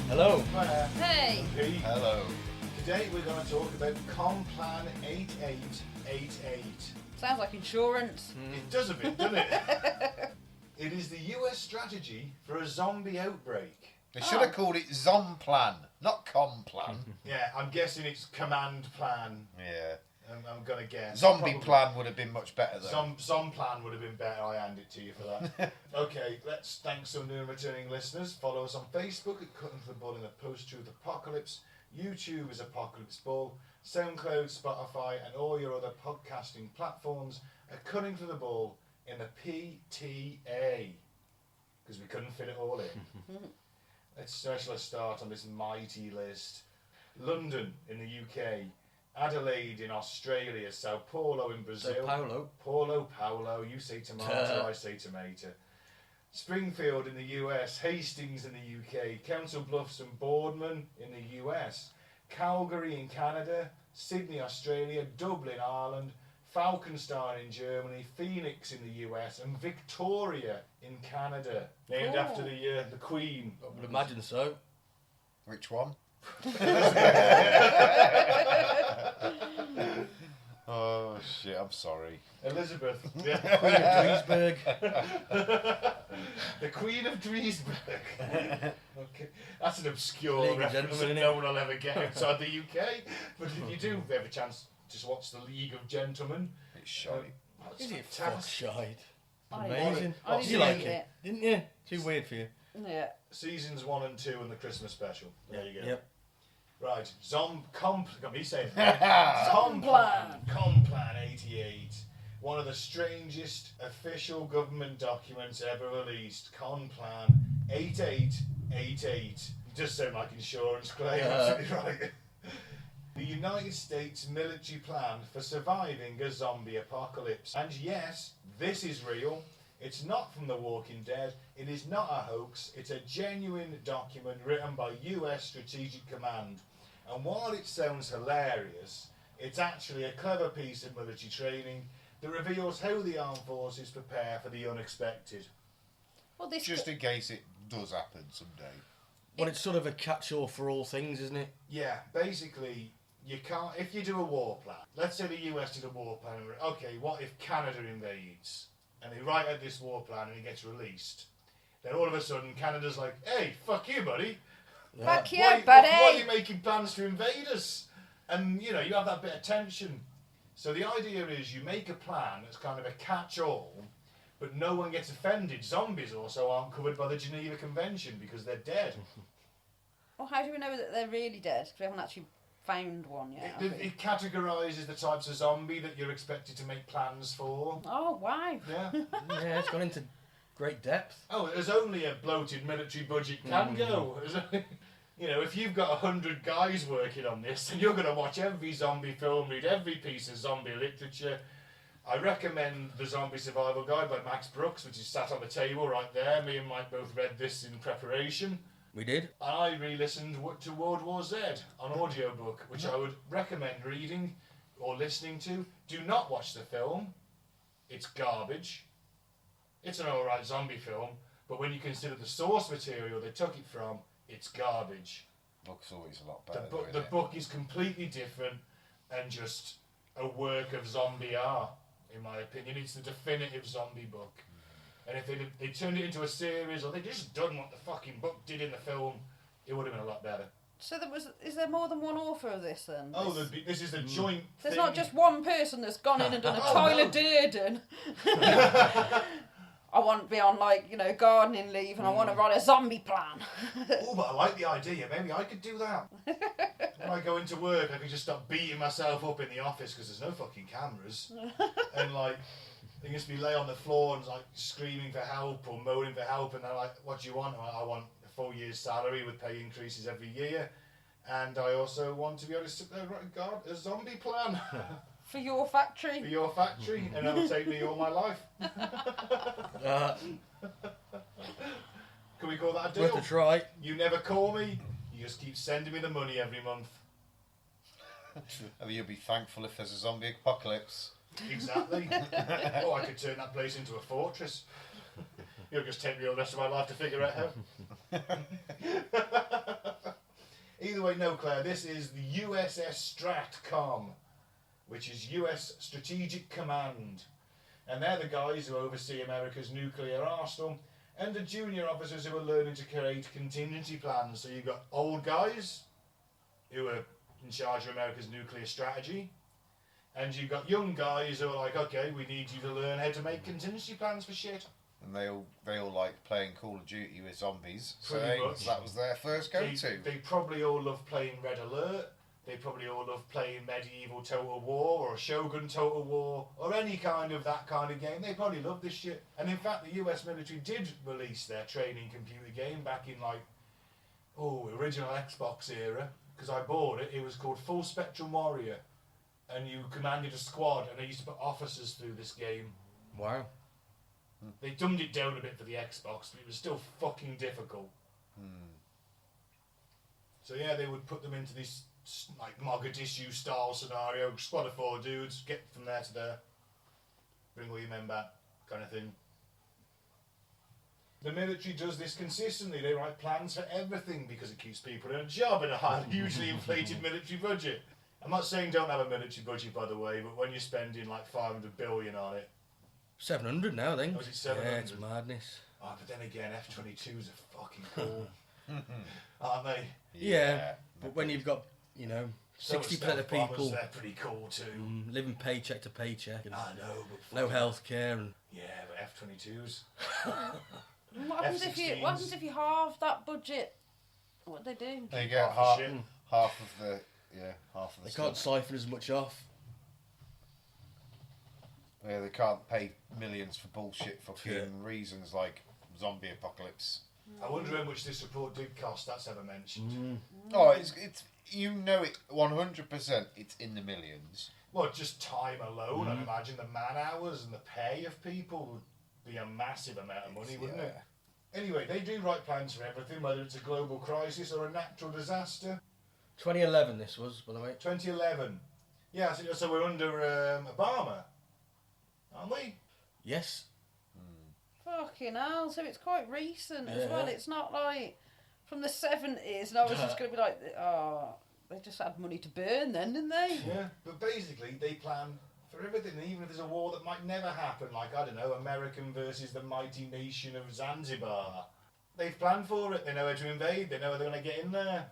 Hello. Clair. Hey. Pete. Hello. Today we're going to talk about Complan 8888. Sounds like insurance. It does a bit, doesn't it? It is the US strategy for a zombie outbreak. They should have called it Zomplan, not Complan. Yeah, I'm guessing it's command plan. Yeah. I'm going to guess. Zombie Probably. Plan would have been much better though. Zomplan would have been better. I hand it to you for that. Okay, let's thank some new and returning listeners. Follow us on Facebook at Cutting to the Bull in the Post-Truth Apocalypse. YouTube is Apocalypse Bull. SoundCloud, Spotify, and all your other podcasting platforms are Cutting to the Bull in the PTA. Because we couldn't fit it all in. Let's start on this mighty list. London in the UK. Adelaide in Australia, Sao Paulo in Brazil. Paulo, you say tomato, I say tomato. Springfield in the US, Hastings in the UK, Council Bluffs and Boardman in the US, Calgary in Canada, Sydney, Australia, Dublin, Ireland, Falkenstein in Germany, Phoenix in the US, and Victoria in Canada. Named after the Queen. I would imagine so. Which one? Oh shit, I'm sorry. Elizabeth. Queen of Duisburg. The Queen of Duisburg. Okay, that's an obscure League of reference that Gentlemen, no one will ever get outside the UK. But if you do have a chance, just watch the League of Gentlemen. It's shy. That's Is it fantastic. shite? I Amazing. I Did you didn't like read it? Didn't you? Too weird for you. Yeah. Seasons 1 and 2 and the Christmas special. There you go. Yep. Right, got me saying Complan. Complan 88. One of the strangest official government documents ever released. Complan 8888. It does sound like insurance claim, absolutely right. The United States military plan for surviving a zombie apocalypse. And yes, this is real. It's not from The Walking Dead. It is not a hoax. It's a genuine document written by US Strategic Command. And while it sounds hilarious, it's actually a clever piece of military training that reveals how the armed forces prepare for the unexpected. Well, this Just in case it does happen someday. Well, it's sort of a catch-all for all things, isn't it? Yeah, basically, you can't. If you do a war plan, let's say the US did a war plan. Okay, what if Canada invades? And they write out this war plan and it gets released. Then all of a sudden, Canada's like, "Hey, fuck you, buddy. Fuck you, Why buddy." are you making plans to invade us?" And, you have that bit of tension. So the idea is you make a plan that's kind of a catch-all, but no one gets offended. Zombies also aren't covered by the Geneva Convention because they're dead. Well, how do we know that they're really dead? 'Cause we haven't actually found one yet. have we? It categorises the types of zombie that you're expected to make plans for. Oh, wow. Yeah. Yeah, it's gone into great depth. Oh, there's only a bloated military budget can go. If you've got 100 guys working on this, and you're going to watch every zombie film, read every piece of zombie literature, I recommend The Zombie Survival Guide by Max Brooks, which is sat on the table right there. Me and Mike both read this in preparation. We did. And I re-listened to World War Z on audiobook, which I would recommend reading or listening to. Do not watch the film. It's garbage. It's an alright zombie film, but when you consider the source material they took it from, it's garbage. Book's always a lot better. The book is completely different and just a work of zombie art, in my opinion. It's the definitive zombie book. And if they turned it into a series, or they just done what the fucking book did in the film, it would have been a lot better. So is there more than one author of this then? Oh, this is a joint There's thing. not just one person that's gone in and done a Oh, Tyler no. Durden. I want to be on gardening leave and I want to write a zombie plan. Oh, but I like the idea. Maybe I could do that. When I go into work, I could just start beating myself up in the office because there's no fucking cameras. And they just be lay on the floor and screaming for help or moaning for help. And they're like, "What do you want?" I want a full year's salary with pay increases every year. And I also want to be able to sit there and write a zombie plan. For your factory. For your factory, and it'll take me all my life. Can we call that a deal? Worth a try. You never call me, you just keep sending me the money every month. You'll be thankful if there's a zombie apocalypse. Exactly. Oh, I could turn that place into a fortress. It'll just take me all the rest of my life to figure out how. Either way, no, Claire, this is the USS Stratcom, which is US Strategic Command. And they're the guys who oversee America's nuclear arsenal and the junior officers who are learning to create contingency plans. So you've got old guys who are in charge of America's nuclear strategy, and you've got young guys who are like, okay, we need you to learn how to make contingency plans for shit. And they all like playing Call of Duty with zombies. Pretty much. That was their first go-to. They probably all love playing Red Alert. They probably all love playing Medieval Total War or Shogun Total War or any kind of that kind of game. They probably love this shit. And in fact, the US military did release their training computer game back in original Xbox era, because I bought it. It was called Full Spectrum Warrior, and you commanded a squad, and they used to put officers through this game. Wow. They dumbed it down a bit for the Xbox, but it was still fucking difficult. So yeah, they would put them into this like Mogadishu style scenario, squad of 4 dudes, get from there to there, bring all your men back, kind of thing. The military does this consistently. They write plans for everything because it keeps people in a job in a hugely inflated military budget. I'm not saying don't have a military budget, by the way, but when you're spending like 500 billion on it. 700 now, I think. Oh, is it 700? Yeah, it's madness. Oh, but then again, F-22s are fucking cool. Aren't they? Yeah, but when you've got, 60% of people they're pretty cool too. Living paycheck to paycheck, and I know, but no health care, and yeah, but F-22s. What happens if you halve that budget? What do they do? They get Half half of the they can't siphon as much off. Yeah, they can't pay millions for bullshit fucking reasons like zombie apocalypse. I wonder how much this report did cost. That's ever mentioned. Oh, it's it 100%. It's in the millions. Well, just time alone. I'd imagine the man hours and the pay of people would be a massive amount of money, wouldn't it? Anyway, they do write plans for everything, whether it's a global crisis or a natural disaster. 2011 this was, by the way. 2011. Yeah, so we're under Obama, aren't we? Yes. Fucking hell, so it's quite recent as Yeah. well. It's not like from the 70s, and I was just going to be like, oh, they just had money to burn then, didn't they? Yeah, but basically they plan for everything, even if there's a war that might never happen, like, I don't know, American versus the mighty nation of Zanzibar. They've planned for it, they know how to invade, they know how they're going to get in there.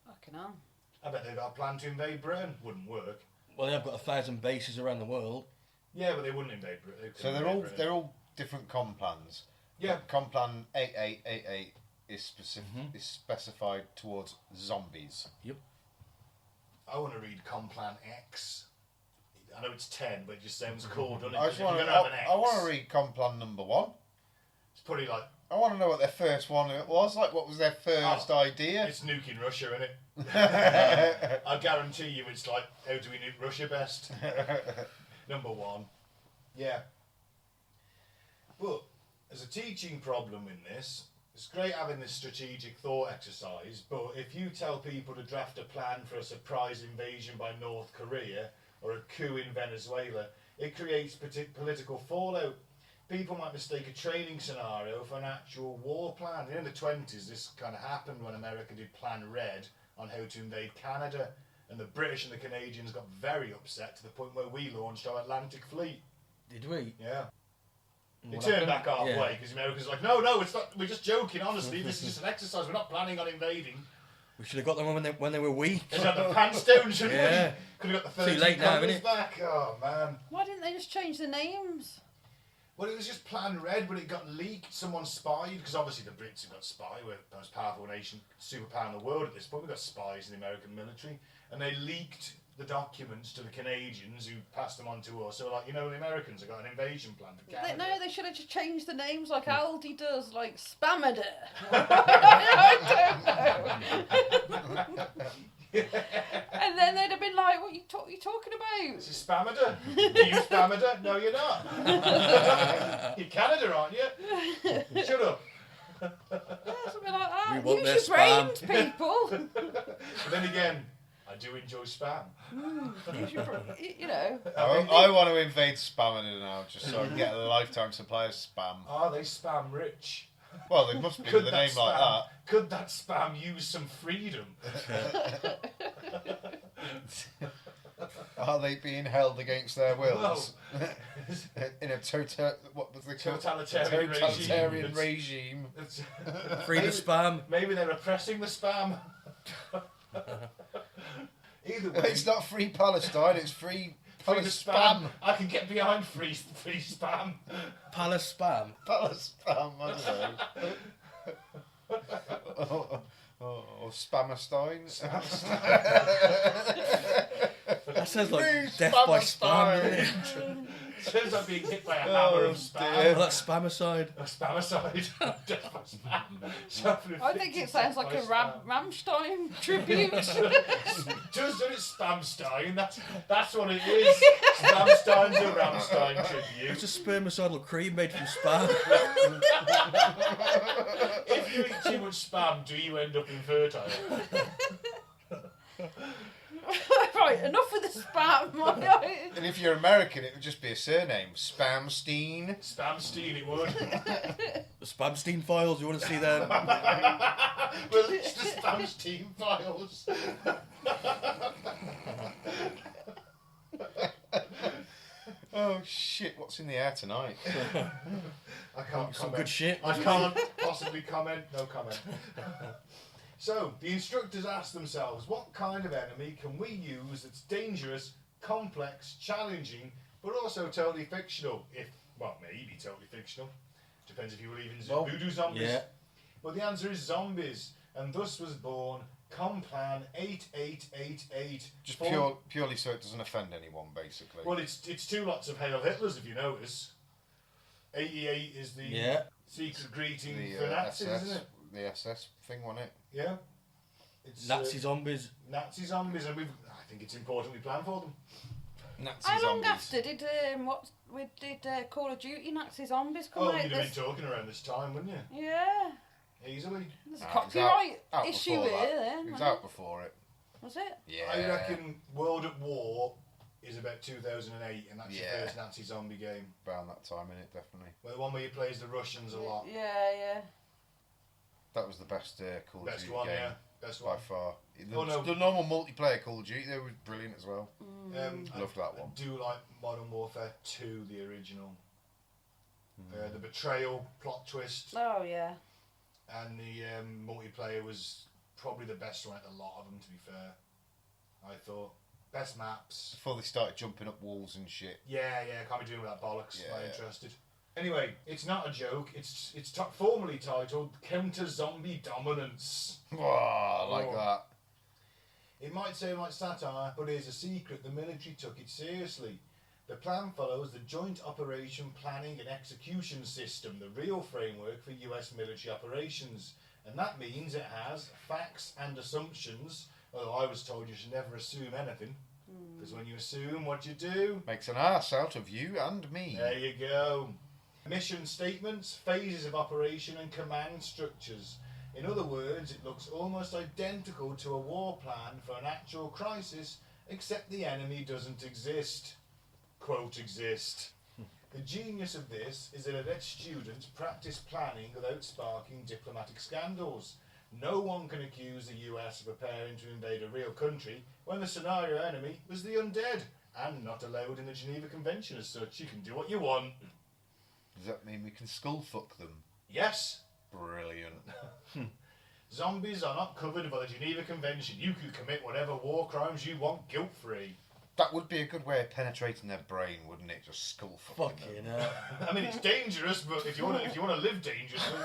Fucking hell. I bet they've got a plan to invade Britain. Wouldn't work. Well, they have got 1,000 bases around the world. Yeah, but they wouldn't invade Britain. So they're all different complans. Yeah. Complan 8888 is is specified towards zombies. Yep. I want to read Complan X. I know it's 10, but it just sounds cool, doesn't it? I just want If you're gonna have an to. X, I want to read Complan number 1. It's probably like, I want to know what their first one was. Like, what was their first idea? it's nuking Russia, innit? I guarantee you it's like, how do we nuke Russia best? Number 1. Yeah. But there's a teaching problem in this. It's great having this strategic thought exercise, but if you tell people to draft a plan for a surprise invasion by North Korea or a coup in Venezuela, it creates political fallout. People might mistake a training scenario for an actual war plan. In the 20s, this kind of happened when America did Plan Red on how to invade Canada, and the British and the Canadians got very upset to the point where we launched our Atlantic Fleet. Did we? Yeah. And They what turned happened? back halfway Yeah. because the Americans were like, no, it's not. We're just joking. Honestly, this is just an exercise. We're not planning on invading. We should have got them when they were weak. They had the pants down, shouldn't Yeah. we? Could have got the Too 13 late now, colours innit? back. Oh man. Why didn't they just change the names? Well, it was just Plan Red, but it got leaked. Someone spied, because obviously the Brits have got spies. We're the most powerful nation, superpower in the world at this point. We've got spies in the American military, and they leaked the documents to the Canadians, who passed them on to us. So, like, the Americans have got an invasion plan for Canada. No, they should have just changed the names like Aldi does, like Spamader. I don't know. And then they'd have been like, what are you talking about? This is Spamader. Are you Spamader? No, you're not. You're Canada, aren't you? Shut up. Yeah, something like that. We want Use their your brains, spam. people. But then again, I do enjoy spam. Use your you know. I want to invade Spammer now, just so I can get a lifetime supply of spam. Are they spam rich? Well, they must be with a name like that. Could that spam use some freedom? Are they being held against their wills? In a totalitarian regime. Free the spam. Maybe they're oppressing the spam. Either way, It's not free Palestine, it's free free the spam. I can get behind free spam. Palace spam. Palestine, I don't know. Or Spammerstein. That sounds like Free death by spam. Spammerstein. Doesn't it? Sounds like being hit by a hammer of spam. dear. Oh, that's spamicide. A spamicide. Death by spam. Suffering I think it sounds like a spam. Rammstein tribute. Just that it's Spamstein. That's what it is. Spamstein's a Rammstein tribute. It's a spermicidal cream made from spam. If you eat too much spam, do you end up infertile? Right, enough with the spam. And if you're American, it would just be a surname. Spamstein. Spamstein, it would. The Spamstein files, you want to see them? Release the Spamstein files. Oh shit, what's in the air tonight? I can't Some comment. good shit. I can't possibly comment. No comment. So, the instructors asked themselves, what kind of enemy can we use that's dangerous, complex, challenging, but also totally fictional? Maybe totally fictional. Depends if you believe in voodoo zombies. Yeah. But the answer is zombies, and thus was born Complan 8888. Just purely so it doesn't offend anyone, basically. Well, it's two lots of Hail Hitlers, if you notice. 88 is the secret greeting for Nazis, SS, isn't it? The SS thing, wasn't it? Yeah. It's Nazi zombies. Nazi zombies, and I think it's important we plan for them. Nazi How long zombies. after did Call of Duty Nazi Zombies come Oh, out? you'd have been talking around this time, wouldn't you? Yeah. Easily. There's a Nah, it was copyright out issue before here that. then. It was wasn't out before it. Was it? Yeah. I reckon World at War is about 2008, and that's the Yeah. first Nazi zombie game. Around that time, innit, definitely. Well, the one where you play as the Russians a lot. Yeah. That was the best Call of Best Duty one, game. yeah. Best By one. far. Oh, no. The normal multiplayer Call of Duty, they were brilliant as well. Loved that I one. do like Modern Warfare 2, the original. The betrayal plot twist, Oh yeah. and the multiplayer was probably the best one out of a lot of them, to be fair. I thought. Best maps. Before they started jumping up walls and shit. Yeah, can't be doing with that bollocks. Yeah, Not yeah. interested. Anyway, it's not a joke. It's formally titled Counter Zombie Dominance. Wow, I like Oh. that. It might sound like satire, but it is a secret. The military took it seriously. The plan follows the Joint Operation Planning and Execution System, the real framework for US military operations. And that means it has facts and assumptions, although I was told you should never assume anything. Because when you assume, what you do? Makes an ass out of you and me. There you go. Mission statements, phases of operation and command structures. In other words, it looks almost identical to a war plan for an actual crisis, except the enemy doesn't exist. Quote, exist. The genius of this is that it lets students practice planning without sparking diplomatic scandals. No one can accuse the US of preparing to invade a real country when the scenario enemy was the undead, and not allowed in the Geneva Convention as such. You can do what you want. Does that mean we can skull fuck them? Yes, Brilliant. zombies are not covered by the Geneva Convention. You can commit whatever war crimes you want guilt-free. That would be a good way of penetrating their brain, wouldn't it? Just skull fucking Fucking them. hell. I mean, it's dangerous, but if you want to live dangerously,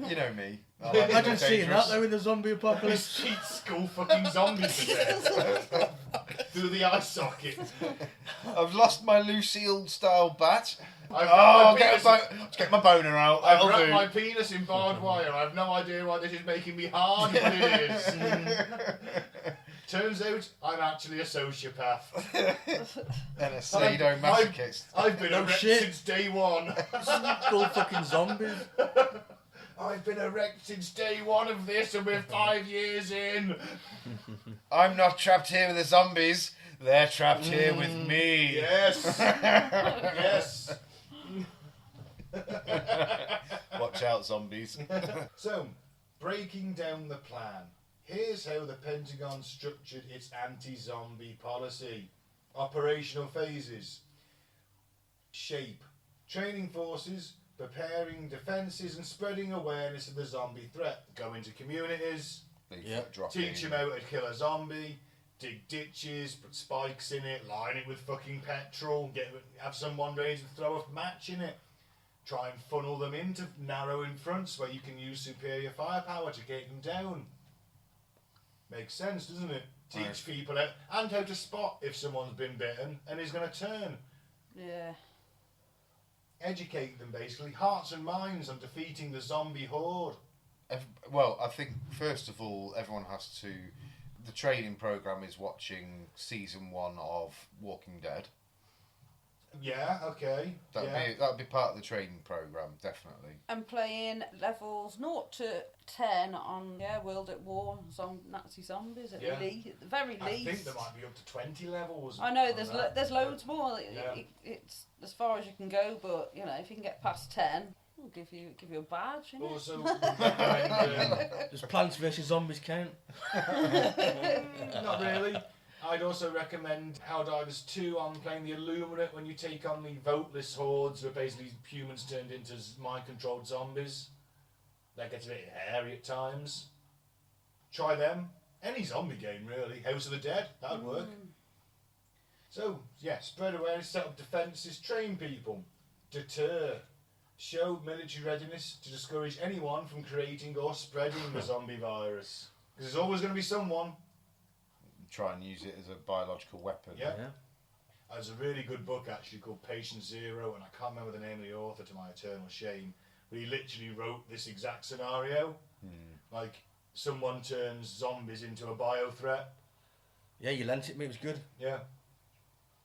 You know me. I like Imagine being seeing dangerous. that though in the zombie you apocalypse. shoot skull fucking zombies to death through the eye socket. I've lost my Lucille style bat. I've Get my boner out. I've That'll wrapped do. my penis in barbed wire. I have no idea why this is making me hard, but it is. Turns out I'm actually a sociopath. And a sadomasochist. I've been No erect shit. since day one. Full fucking zombies. I've been erect since day one of this, and we're 5 years in. I'm not trapped here with the zombies. They're trapped here with me. Yes. Yes. Watch Watch out, zombies. So, breaking down the plan. Here's how the Pentagon structured its anti-zombie policy. Operational phases. Shape. Training forces, preparing defences and spreading awareness of the zombie threat. Go into communities, teach them how to kill a zombie, dig ditches, put spikes in it, line it with fucking petrol, have someone ready to throw a match in it. Try and funnel them into narrowing fronts where you can use superior firepower to get them down. Makes sense, doesn't it? Teach people out, and how to spot if someone's been bitten and is going to turn. Yeah. Educate them, basically. Hearts and minds on defeating the zombie horde. Well, I think, first of all, everyone has to... The training programme is watching season 1 of Walking Dead. Yeah, okay. That'd be part of the training programme, definitely. And playing levels 0 to 10 on World at War, Nazi zombies at the very least. I think there might be up to 20 levels. I know there's loads more. It's as far as you can go, but if you can get past 10, we'll give you a badge. Also, does Plants vs Zombies count? Not really. I'd also recommend Helldivers 2 on playing the Illuminate when you take on the voteless hordes, who are basically humans turned into mind-controlled zombies. That gets a bit hairy at times. Try them. Any zombie game, really. House of the Dead, that would work. So, spread awareness, set up defences, train people, deter, show military readiness to discourage anyone from creating or spreading the zombie virus. Because there's always going to be someone. Try and use it as a biological weapon. Yeah. There's a really good book actually called Patient Zero, and I can't remember the name of the author to my eternal shame, but he literally wrote this exact scenario. Like, someone turns zombies into a bio threat. Yeah, you lent it me, it was good. Yeah.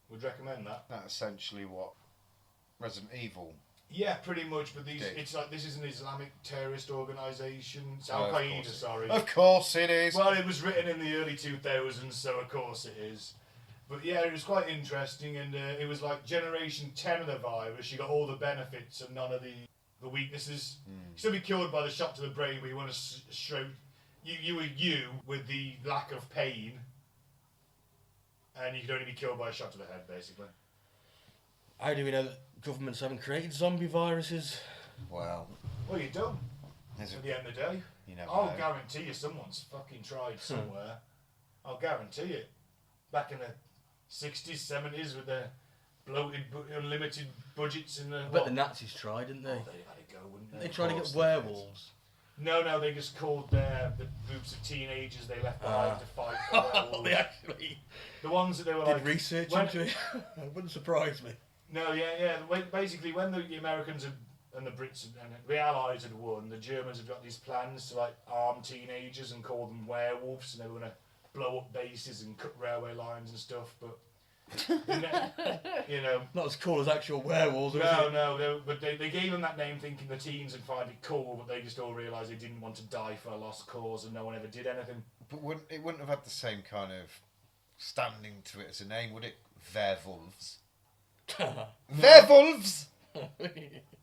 Would recommend that. That's essentially what Resident Evil... Yeah, pretty much, but it's like, this is an Islamic terrorist organisation. It's Al-Qaeda, sorry. Of course it is. Well, it was written in the early 2000s, so of course it is. But yeah, it was quite interesting, and it was like generation 10 of the virus. You got all the benefits and none of the weaknesses. You still be killed by the shot to the brain, but you want to stroke. You were you with the lack of pain, and you could only be killed by a shot to the head, basically. How do we know that governments haven't created zombie viruses? Well, you don't. At the end of the day, I'll guarantee you someone's fucking tried somewhere. I'll guarantee it. Back in the 60s, 70s, with their bloated, unlimited budgets in the... But the Nazis tried, didn't they? Oh, they'd had it go, wouldn't they? They tried to get werewolves. No, they just called the groups of teenagers they left behind to fight the werewolves. They actually... The ones that they were did research into it. It wouldn't surprise me. No, yeah. Basically, when the Americans and the Brits and the Allies had won, the Germans had got these plans to arm teenagers and call them werewolves, and they were going to blow up bases and cut railway lines and stuff. But not as cool as actual werewolves. But they gave them that name thinking the teens would find it cool, but they just all realised they didn't want to die for a lost cause, and no one ever did anything. But it wouldn't have had the same kind of standing to it as a name, would it? Werewolves. Werewolves!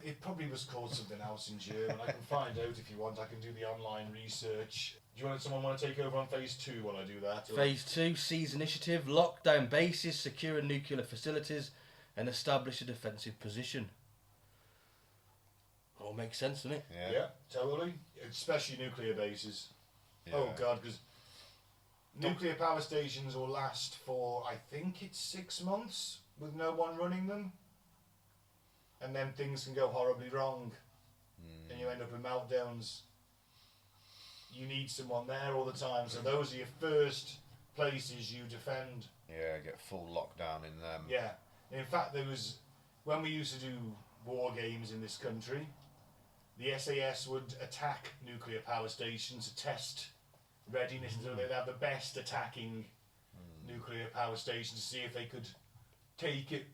It probably was called something else in German. I can find out if you want. I can do the online research. Do you someone want to take over on phase 2 while I do that? Or? Phase 2, seize initiative, lock down bases, secure nuclear facilities, and establish a defensive position. All makes sense, doesn't it? Yeah, totally. Especially nuclear bases. Yeah. Oh God, because nuclear power stations will last for, I think it's 6 months with no one running them. And then things can go horribly wrong. And you end up with meltdowns. You need someone there all the time. So those are your first places you defend. Yeah, get full lockdown in them. Yeah. In fact, when we used to do war games in this country, the SAS would attack nuclear power stations to test readiness. So they'd have the best attacking nuclear power stations to see if they could take it.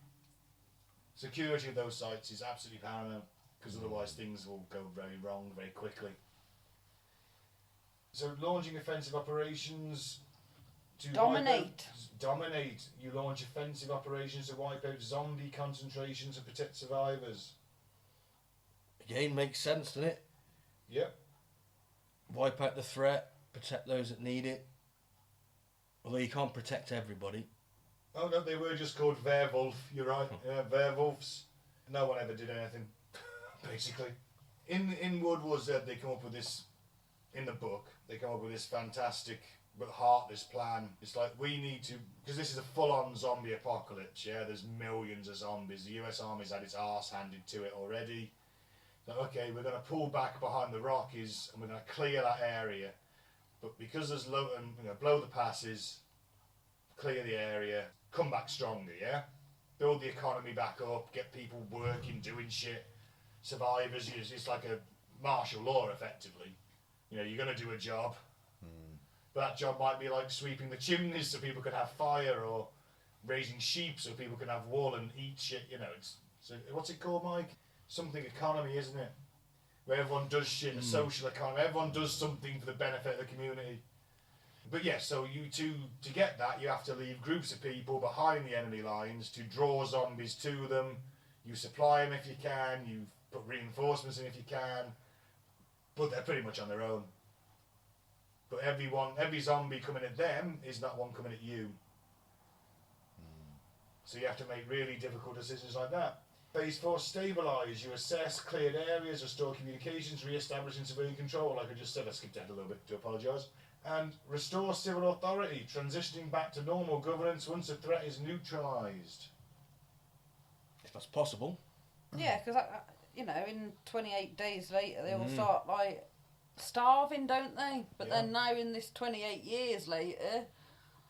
Security of those sites is absolutely paramount, because otherwise things will go very wrong very quickly. So launching offensive operations to dominate. You launch offensive operations to wipe out zombie concentrations and protect survivors. Again, makes sense, doesn't it? Yep. Wipe out the threat, protect those that need it. Although you can't protect everybody. Oh no, they were just called werewolf. You're right. Yeah, werewolves. No one ever did anything, basically. In World War Z, they come up with this. In the book, they come up with this fantastic but heartless plan. It's like, we need to, because this is a full-on zombie apocalypse. Yeah, there's millions of zombies. The US Army's had its arse handed to it already. So, okay, we're going to pull back behind the Rockies and we're going to clear that area. But because there's low, and blow the passes, clear the area, come back stronger, yeah? Build the economy back up, get people working, doing shit. Survivors, it's like a martial law, effectively. You're going to do a job. But that job might be like sweeping the chimneys so people could have fire, or raising sheep so people can have wool and eat shit, So what's it called, Mike? Something economy, isn't it? Where everyone does shit, a social economy. Everyone does something for the benefit of the community. But yeah, so to get that, you have to leave groups of people behind the enemy lines to draw zombies to them. You supply them if you can. You put reinforcements in if you can. But they're pretty much on their own. But every zombie coming at them is not one coming at you. So you have to make really difficult decisions like that. Phase 4, stabilise. You assess cleared areas, restore communications, re-establishing civilian control. Like I just said, I skipped ahead a little bit, to apologise. And restore civil authority, transitioning back to normal governance once the threat is neutralised. If that's possible. Yeah, because, in 28 days later, they all start, starving, don't they? But then now, in this 28 years later...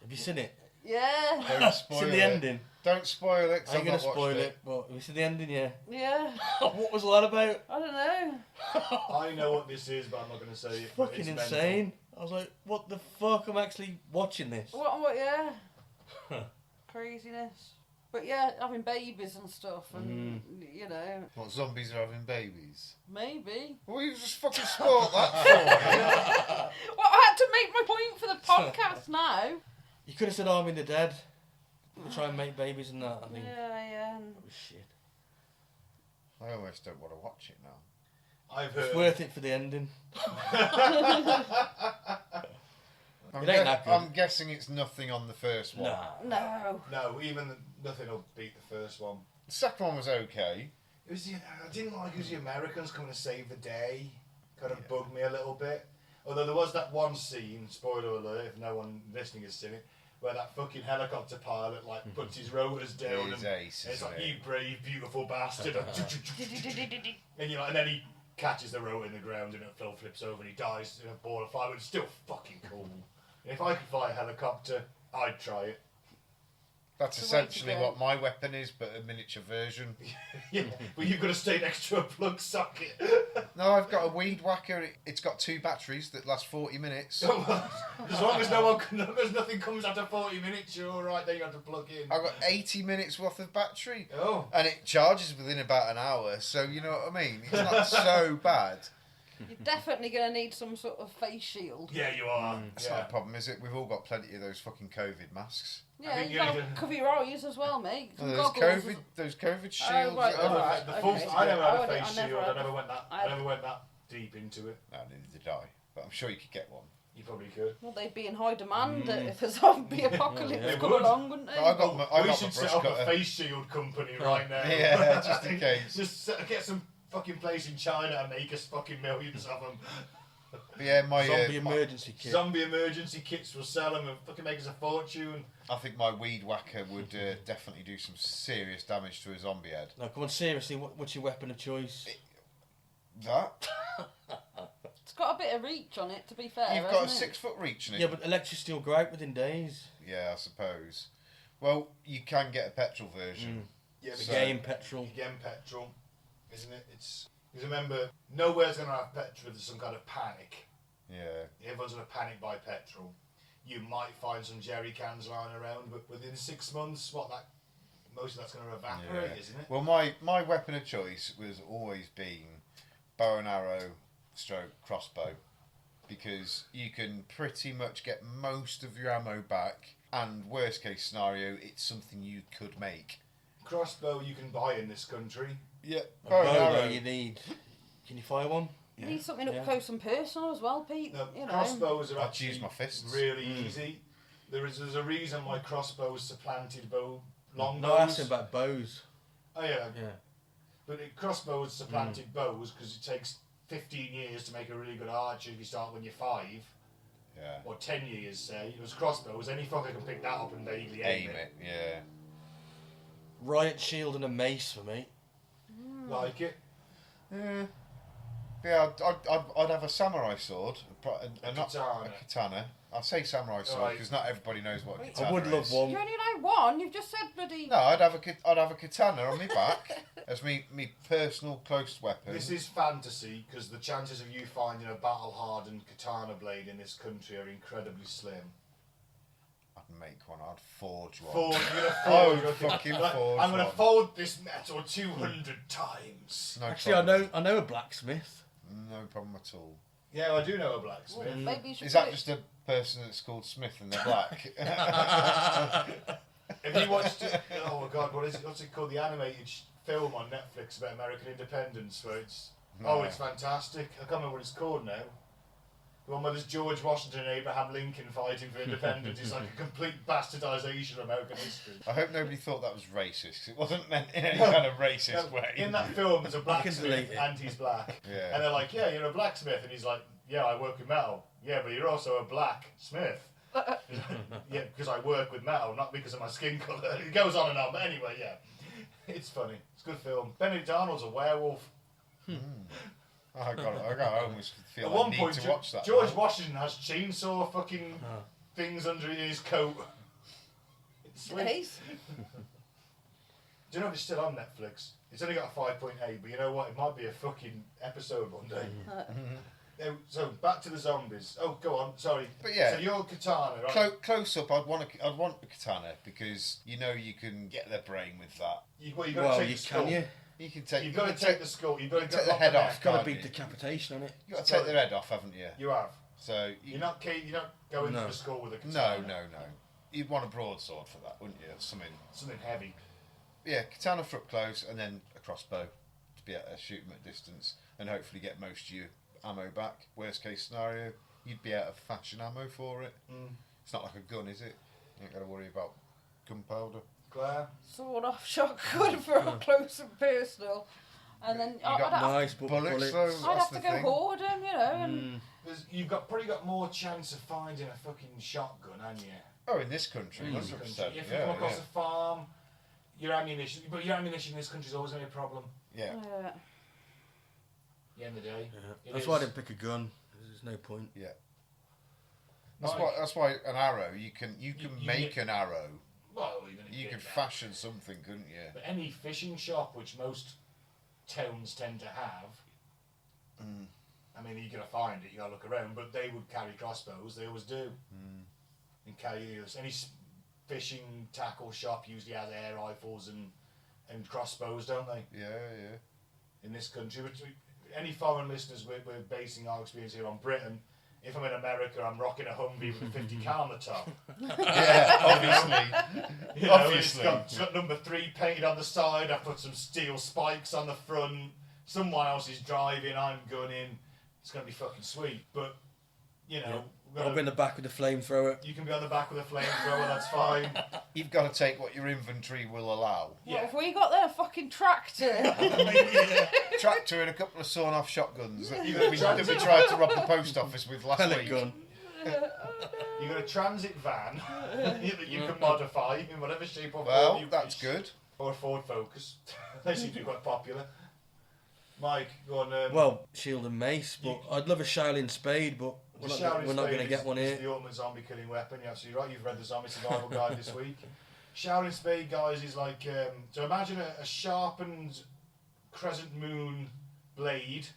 Have you seen it? Yeah. Don't spoil It's in the ending. Don't spoil it, 'cause I'm I've going not to spoil watched it, but have you seen the ending, yeah? Yeah. What was all that about? I don't know. I know what this is, but I'm not going to say it. Fucking it's insane. mental. I was like, what the fuck? I'm actually watching this. What, yeah. Craziness. But yeah, having babies and stuff, and, What, zombies are having babies? maybe. Well, you just fucking spoiled that for me. Well, I had to make my point for the podcast now. You could have said Army of the Dead. They try and make babies and that, I think. Yeah. Oh, shit. I almost don't want to watch it now. I've heard. It's worth it for the ending. I'm guessing it's nothing on the first one. Nah. No. No, nothing will beat the first one. The second one was okay. I didn't like it was the Americans coming to save the day. Kind of bugged me a little bit. Although there was that one scene, spoiler alert if no one listening has seen it, where that fucking helicopter pilot puts his rotors down He's and ace, it's like, isn't you it? brave, beautiful bastard. And and then he catches the rotor in the ground and it flips over and he dies in a ball of fire, but it's still fucking cool. And if I could fly a helicopter, I'd try it. That's It's the way to essentially go. what my weapon is, but a miniature version. Yeah, but you've got to stay next to a plug socket. No, I've got a weed whacker. It's got 2 batteries that last 40 minutes. As long as nothing comes after 40 minutes, you're all right. Then you have to plug in. I've got 80 minutes worth of battery. Oh. And it charges within about an hour, so you know what I mean? It's not so bad. You're definitely going to need some sort of face shield. Yeah, you are. That's not a problem, is it? We've all got plenty of those fucking COVID masks. Yeah, think you you got to need to- cover your eyes as well, mate. Some Those goggles. COVID shields. right, oh, right. I never had a Okay. face I never shield. had I never a- went that. I- I never went that deep into it. No, neither did I. But I'm sure you could get one. You probably could. Well, they'd be in high demand if a zombie apocalypse They come would. along, wouldn't they? But I got my we brush should set up cutter. a face shield company right now. Yeah, just in case. Just get some fucking place in China and make us fucking millions of them. But yeah, my Zombie emergency kit. Zombie emergency kits will sell them and fucking make us a fortune. I think my weed whacker would definitely do some serious damage to a zombie head. No, come on, seriously, what's your weapon of choice? That? It's got a bit of reach on it, to be fair. You've got a hasn't it? 6-foot reach in it. Yeah, but electricity will go out within days. Yeah, I suppose. Well, you can get a petrol version. Yeah, but So- Game, petrol. again, petrol, isn't it? It's because remember, nowhere's going to have petrol if there's some kind of panic. Yeah. Everyone's going to panic buy petrol. You might find some jerry cans lying around, but within 6 months, most of that's going to evaporate, Yeah. isn't it? Well, my weapon of choice was always been bow and arrow stroke crossbow, because you can pretty much get most of your ammo back, and worst case scenario, it's something you could make. Crossbow you can buy in this country. Yeah, A bow and bow arrow. though you need. Can you fire one? You need something up close and personal as well, Pete. No, you know. crossbows are I'd actually use my fists. really easy. There's a reason why crossbows supplanted longbows. No, asking about bows. Oh yeah. Yeah. But crossbows supplanted bows because it takes 15 years to make a really good archer if you start when you're 5. Yeah. Or 10 years, say. It was crossbows. Any fucker can pick that up and vaguely aim it. Yeah. Riot shield and a mace for me. Like it. Yeah, I'd have a samurai sword, not katana. a katana. I'll say samurai sword because not everybody knows what a katana I would love is. one. You only know one. You've just said bloody. No, I'd have a katana on my back as me personal close weapon. This is fantasy because the chances of you finding a battle-hardened katana blade in this country are incredibly slim. I'd make one. I'd forge one. You're gonna Oh, forge. fucking Like, forge I'm gonna one. fold this metal 200 times. No Actually, problem. I know a blacksmith. No problem at all. Yeah, I do know a blacksmith. Well, maybe you should Is put that it- just a person that's called Smith and they're black? Have you watched it? Oh my god, what's it called? The animated film on Netflix about American independence, where it's it's fantastic. I can't remember what it's called now. The one where there's George Washington and Abraham Lincoln fighting for independence. It's like a complete bastardisation of American history. I hope nobody thought that was racist. 'Cause it wasn't meant in any kind of racist way. In that film, there's a blacksmith delete it. and he's black. Yeah. And they're like, yeah, you're a blacksmith. And he's like, yeah, I work with metal. Yeah, but you're also a black smith. Yeah, because I work with metal, not because of my skin colour. It goes on and on, but anyway, yeah. It's funny. It's a good film. Benedict Arnold's a werewolf. I almost feel At I one need point, to watch that. George now. Washington has chainsaw fucking things under his coat. It's sweet. Ace. Do you know if it's still on Netflix? It's only got a 5.8, but you know what? It might be a fucking episode one day. So back to the zombies. Oh, go on. Sorry. But yeah. So you're katana, right? Close up, I'd want a katana because you know you can get their brain with that. You've got to Well, take you the skull. can you? You can take. You've got to take the skull. You've got to take the lock head neck. off. It's got to Can't be you? decapitation on it. You got to take their head off, haven't you? You have. So You're not going No. to the skull with a no. katana. You'd want a broadsword for that, wouldn't you? Something heavy. Yeah, katana for up close, and then a crossbow to be able to shoot them at distance, and hopefully get most of your ammo back. Worst case scenario, you'd be out of fashion ammo for it. It's not like a gun, is it? You ain't got to worry about gunpowder. Claire? Sword off shotgun for up close and personal. And then You got Nice, but bullets, bullets. though. I'd That's have to the go thing. hoard them, you know. And You've probably got more chance of finding a fucking shotgun, haven't you? Oh, in this country, In this 100%. country. If you come across a farm, your ammunition in this country is always going to be a problem. Yeah. At the end of the day. Yeah. That's why I didn't pick a gun. There's no point. Yeah. That's why an arrow you can make an arrow. Well, You can fashion something, couldn't you? But any fishing shop, which most towns tend to have, I mean, you're gonna find it. You gotta look around, but they would carry crossbows. They always do. And carry any fishing tackle shop usually has air rifles and crossbows, don't they? Yeah, yeah. In this country, any foreign listeners, we're basing our experience here on Britain. If I'm in America, I'm rocking a Humvee with a 50 cal on the top. Yeah, obviously. You know, Obviously. it's got number 3 painted on the side. I put some steel spikes on the front. Someone else is driving. I'm gunning. It's gonna be fucking sweet. But you know, I'll be in the back with the flamethrower. you can be on the back with a flamethrower. That's fine. You've got to take what your inventory will allow. what if we got their fucking tractor? Tractor and a couple of sawn-off shotguns that we Tractor. tried to rob the post office with last Pellet week. gun. You got a transit van that you can modify in whatever shape or form Well, you that's wish. good. Or a Ford Focus. They seem to be quite popular. Mike, go on. Well, shield and mace, but I'd love a Shaolin spade, but the we're Shaolin not going to spade get one is here. the ultimate zombie killing weapon. You're absolutely right. You've read the Zombie Survival Guide this week. Shaolin spade, guys, is like so. Imagine a sharpened crescent moon blade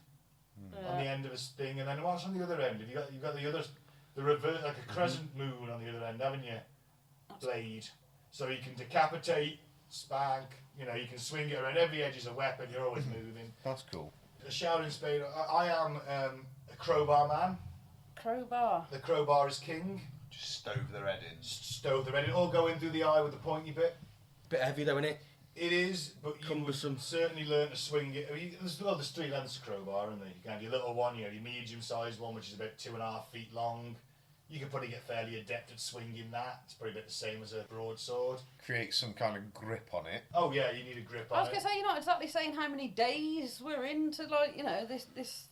on the end of a thing, and then what's on the other end? You've got the reverse, like a crescent moon on the other end, haven't you? Blade, so you can decapitate, spank. You know, you can swing it around. Every edge is a weapon. You're always moving. That's cool. The Shaolin spade. I am a crowbar man. Crowbar. The crowbar is king. Just stove their head in. Stove the red. All go in through the eye with the pointy bit. Bit heavy though, innit? It is, but you Cumbersome. would certainly learn to swing it. I mean, there's 3 lengths of crowbar, isn't there? You can have your little one, your medium-sized one, which is about 2.5 feet long. You can probably get fairly adept at swinging that. It's probably about the same as a broadsword. Create some kind of grip on it. Oh yeah, you need a grip I on was going to say, you're not exactly saying how many days we're into, like, you know, this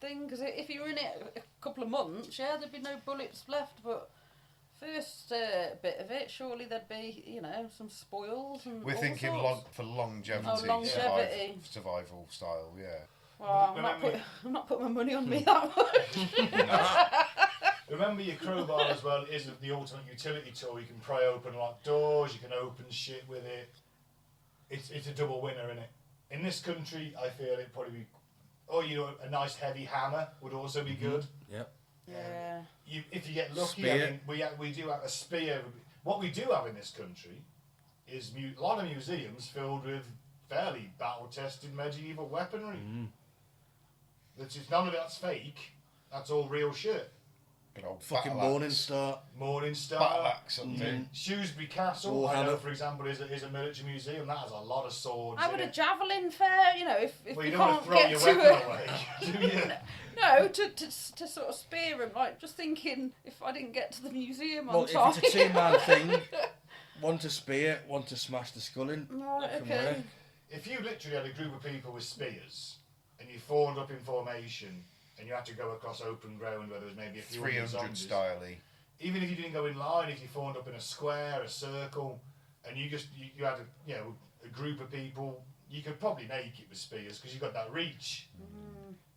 thing, because if you were in it a couple of months, yeah, there'd be no bullets left, but first bit of it, surely there'd be, you know, some spoils and We're all thinking sorts. for longevity, Oh, longevity. survival style, yeah. Well, I'm not putting my money on me that much. Remember, your crowbar as well is the ultimate utility tool. You can pry open locked doors, you can open shit with it. It's a double winner, isn't it? In this country, I feel it'd probably be... Oh, you know, a nice heavy hammer would also be good. Yep. Yeah. If you get lucky, Spear. I mean, we do have a spear. What we do have in this country is a lot of museums filled with fairly battle-tested medieval weaponry. None of that's fake. That's all real shit. Good old Fucking battle Morning axe. Star. Morning Star. Battle axe something. Shrewsbury Castle, I Warhammer. know, for example, is a military museum. That has a lot of swords How in would a it. javelin fare, you know, if Well, you you don't want can't to throw get your to weapon it? away, do you? No, to sort of spear him, like, just thinking, if I didn't get to the museum on Well, time. if it's a 2-man thing, one to spear, one to smash the skull in. Right, That can okay. work. If you literally had a group of people with spears and you formed up in formation and you had to go across open ground where there was maybe a few 300 zombies, styly. even if you didn't go in line, if you formed up in a square, a circle, and you had a group of people, you could probably make it with spears because you got that reach.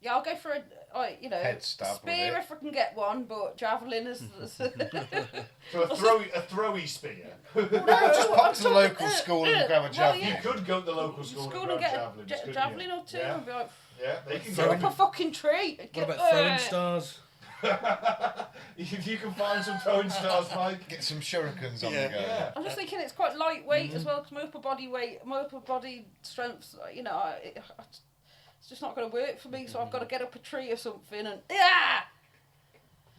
Yeah, I'll go for Head stab with spear it. if I can get one, but javelin is... So a throwy spear. Just pop to the local school and grab a Well, javelin. You could go to the local school, School and and grab get javelins, a couldn't javelin you? or two Yeah, and be like, yeah, they can throw go. up a fucking tree. What about throwing stars? If you can find some throwing stars, Mike. Get some shurikens on Yeah. the go. Yeah. I'm just thinking it's quite lightweight as well, because my upper body strength, you know, it's just not going to work for me, so I've got to get up a tree or something and...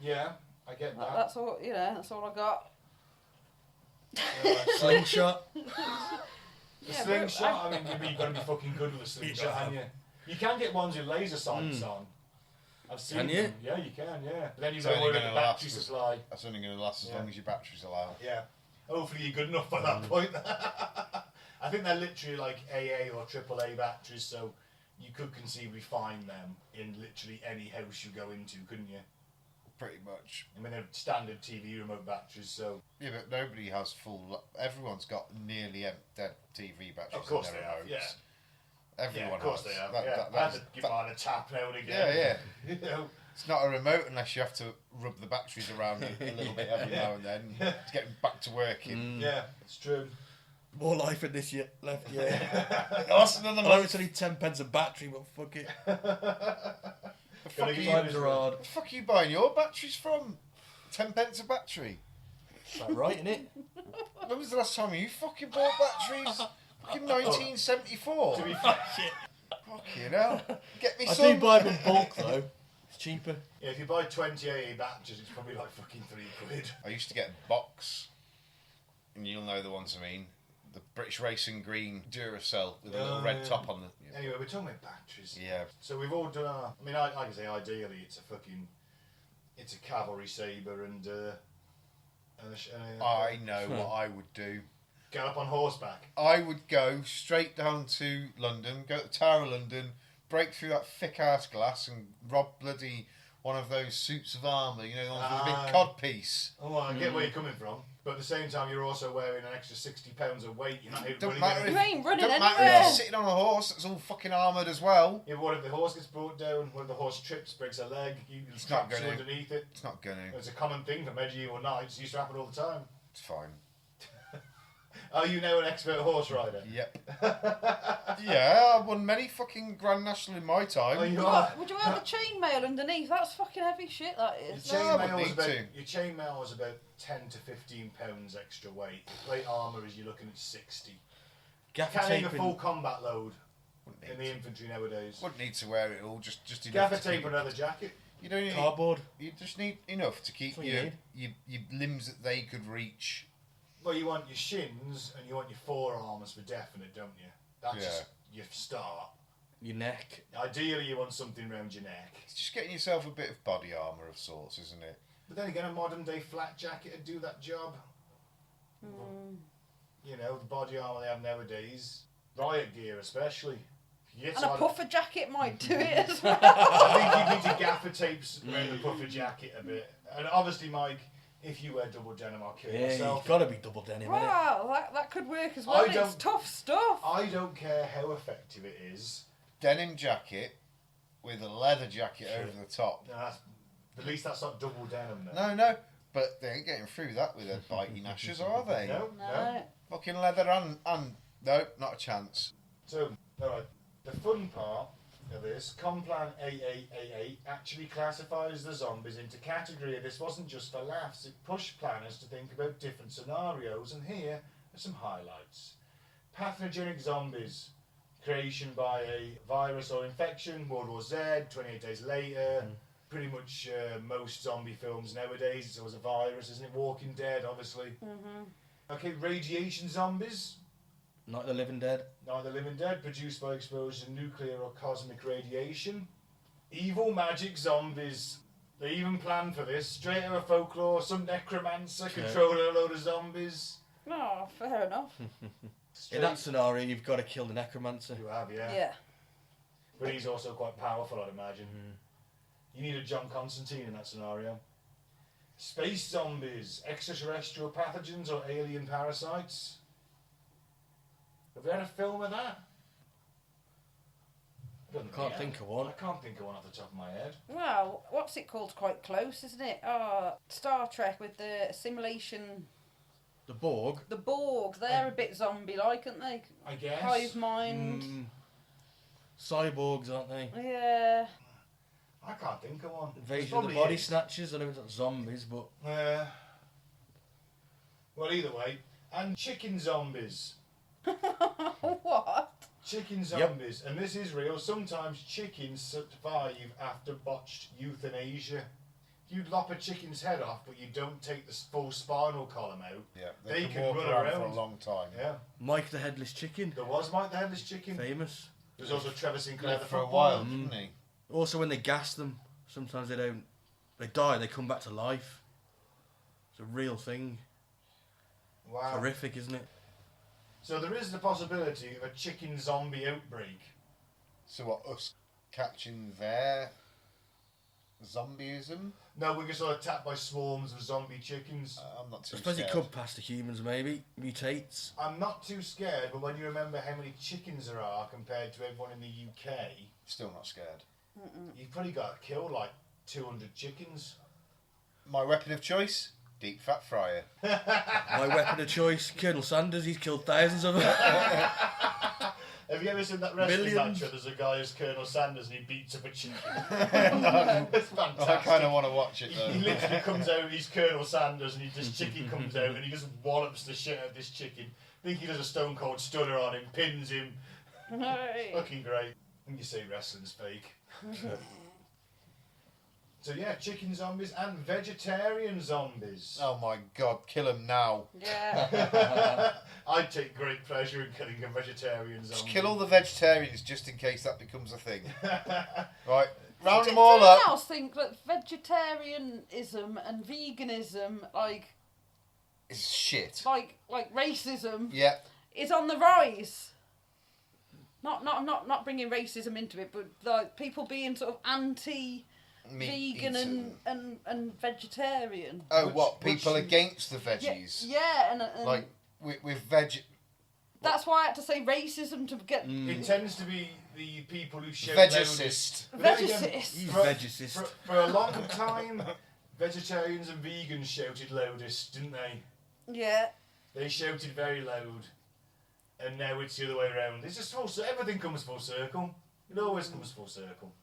Yeah, I get that. That's all, you know, that's all I got. Slingshot. The Yeah, slingshot, I mean, you've got to be fucking good with a slingshot, haven't you? You can get ones with laser sights on. I've seen Can you? them. Yeah, you can, yeah. But then you've It's got to only worry about gonna the last battery for- supply. That's only going to last as Yeah. long as your batteries allow. Yeah. Hopefully you're good enough by that point. I think they're literally like AA or AAA batteries, so you could conceivably find them in literally any house you go into, couldn't you? Pretty much. I mean, they're standard TV remote batteries, so... Yeah, but nobody has full... Everyone's got nearly dead TV batteries Of course in they their have, remotes. yeah. Everyone Yeah, of course has. they have. That- Yeah, that- I had that's- to give that- mine a tap now and again. Yeah, You know? It's not a remote unless you have to rub the batteries around it a little bit every now and then to get back to working. Yeah, it's true. More life in this year left, yeah. That's another I know month. it's only 10 pence a battery, but fuck it. The fuck, Gonna are give you, you- Times are hard. the fuck are you buying your batteries from? 10 pence a battery? Is that right, innit? When was the last time you fucking bought batteries? Fucking 1974. To be fair, Fucking hell. Get me I some. do buy them in bulk, though. It's cheaper. yeah, if you buy 20 AA batteries, it's probably like fucking £3. I used to get a box, and you'll know the ones I mean. The British Racing Green Duracell with a little red yeah. top on the... Anyway, we're talking about batteries. Yeah. So we've all done our... I mean, like I say, ideally, it's a cavalry sabre and I know what I would do. get up on horseback. I would go straight down to London, go to the Tower of London, break through that thick ass glass and rob bloody one of those suits of armour, you know, the ones with a big cod piece. Oh, I get where you're coming from. But at the same time, you're also wearing an extra 60 pounds of weight. You're not Don't really matter gonna- You ain't running Don't matter if anywhere. you're sitting on a horse that's all fucking armoured as well. Yeah, but what if the horse gets brought down? What if the horse trips, breaks a leg? You It's not traps gonna. underneath it. It's not gonna. It's a common thing for medieval knights. It used to happen all the time. It's fine. Are you now an expert horse rider? Yep. Yeah, I won many fucking Grand National in my time. Oh, you Would are. would you wear the chainmail underneath? That's fucking heavy shit, that Your is. No, I chainmail would was need about to. your chainmail was about 10 to 15 pounds extra weight. Plate armour is you're looking at 60. Gaffer Carrying a taping. full combat load Wouldn't in need the infantry nowadays. Wouldn't need to wear it all. Just enough. Gaffer to tape keep- and another jacket. You don't need. Cardboard. You just need enough to keep That's what you your limbs that they could reach. Well, you want your shins and you want your forearms for definite, don't you? That's just your start. Your neck. Ideally, you want something around your neck. It's just getting yourself a bit of body armour of sorts, isn't it? But then again, a modern day flat jacket would do that job. You know, the body armour they have nowadays, riot gear especially. Yes, And a puffer jacket might do it as well. I think you need to gaffer tapes around the puffer jacket a bit. And obviously, Mike, if you wear double denim, I'll kill Yeah, myself. you've got to be double denim, innit? Wow, that could work as well. It's tough stuff. I don't care how effective it is. Denim jacket with a leather jacket over the top. No, at least that's not double denim then. No, but they ain't getting through that with their bitey gnashers, are they? No. Fucking leather and no, not a chance. So, alright, the fun part of this, Complan AA88 actually classifies the zombies into category. This wasn't just for laughs, it pushed planners to think about different scenarios, and here are some highlights. Pathogenic zombies. Creation by a virus or infection, World War Z, 28 days later. Pretty much most zombie films nowadays, it's always a virus, isn't it? Walking Dead, obviously. Okay, radiation zombies. Night of the Living Dead. Night of the Living Dead, produced by exposure to nuclear or cosmic radiation. Evil magic zombies. They even planned for this. Straight out of folklore, some necromancer controlling a load of zombies. Oh, fair enough. In that scenario, you've got to kill the necromancer. You have, Yeah. But he's also quite powerful, I'd imagine. You need a John Constantine in that scenario. Space zombies, extraterrestrial pathogens or alien parasites. Have we had a film of that? Can't think of one. I can't think of one off the top of my head. Well, what's it called? Quite close, isn't it? Star Trek with the simulation. The Borg. The Borg, they're a bit zombie-like, aren't they? I guess. Hive mind. Cyborgs, aren't they? Yeah. I can't think of one. Invasion of the Body Snatchers. I know it's not zombies, but... Well, either way. And chicken zombies. What? Chicken zombies. Yep. And this is real. Sometimes chickens survive after botched euthanasia. You lop a chicken's head off, but you don't take the full spinal column out. Yeah, they can walk run around around for a long time. Yeah. Mike the Headless Chicken. There was Mike the Headless Chicken. Famous. There's also Trevor Sinclair for a while, didn't he? Also, when they gas them, sometimes they don't. They die. They come back to life. It's a real thing. Wow. It's horrific, isn't it? So there is the possibility of a chicken zombie outbreak. So what? Us catching their zombieism? No, we're just sort of attacked by swarms of zombie chickens. I'm not too I suppose scared. it could pass to humans, maybe. Mutates. I'm not too scared, but when you remember how many chickens there are compared to everyone in the UK, Still not scared. you've probably got to kill like 200 chickens. My weapon of choice? Deep fat fryer. My weapon of choice, Colonel Sanders. He's killed thousands of them. Have you ever seen that wrestling Millions. match where there's a guy who's Colonel Sanders and he beats up a chicken? No. It's fantastic. I kind of want to watch it though. He literally comes out, he's Colonel Sanders, and this chicken comes out and he just wallops the shit out of this chicken. I think he does a stone cold stunner on him, pins him. Hey. Fucking great. When you say wrestling's fake. So yeah, chicken zombies and vegetarian zombies. Oh my god, kill him now. Yeah. I'd take great pleasure in killing a vegetarian zombie. Just kill all the vegetarians just in case that becomes a thing. Right, round Do them all anyone up. else think that vegetarianism and veganism, It's shit. like racism, Yeah. is on the rise? Not bringing racism into it, but like people being sort of anti-vegan and vegetarian. Oh, what? People against the Yeah, veggies? yeah, and Like, with veg... that's why I had to say racism to get It tends to be the people who shout Vegicist. loudest. But then again, Vegicist. He's for- vegicist. For a long time, vegetarians and vegans shouted loudest, didn't they? Yeah. They shouted very loud. And now it's the other way around. It's just everything comes full circle. It always comes full circle.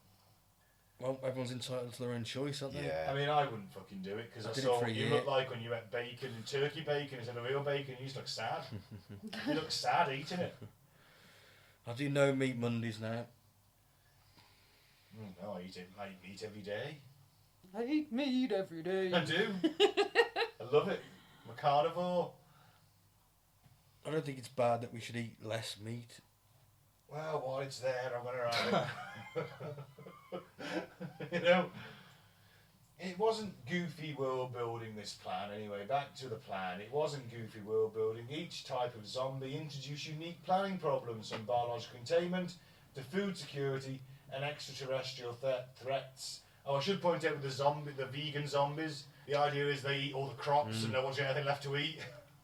Well, everyone's entitled to their own choice, aren't they? Yeah. I mean, I wouldn't fucking do it because I I did it saw for a what you year. look like when you ate bacon and turkey bacon instead of real bacon. You just look sad. You look sad eating it. I do no meat Mondays now. No, I eat meat every day. I eat meat every day. I do. I love it. I'm a carnivore. I don't think it's bad that we should eat less meat. Well, while it's there, I'm going to have it. You know, it wasn't goofy world building, this plan, anyway. Back to the plan. It wasn't goofy world building. Each type of zombie introduced unique planning problems, from biological containment to food security and extraterrestrial threats. Oh, I should point out with the vegan zombies, the idea is they eat all the crops and no one's got anything left to eat.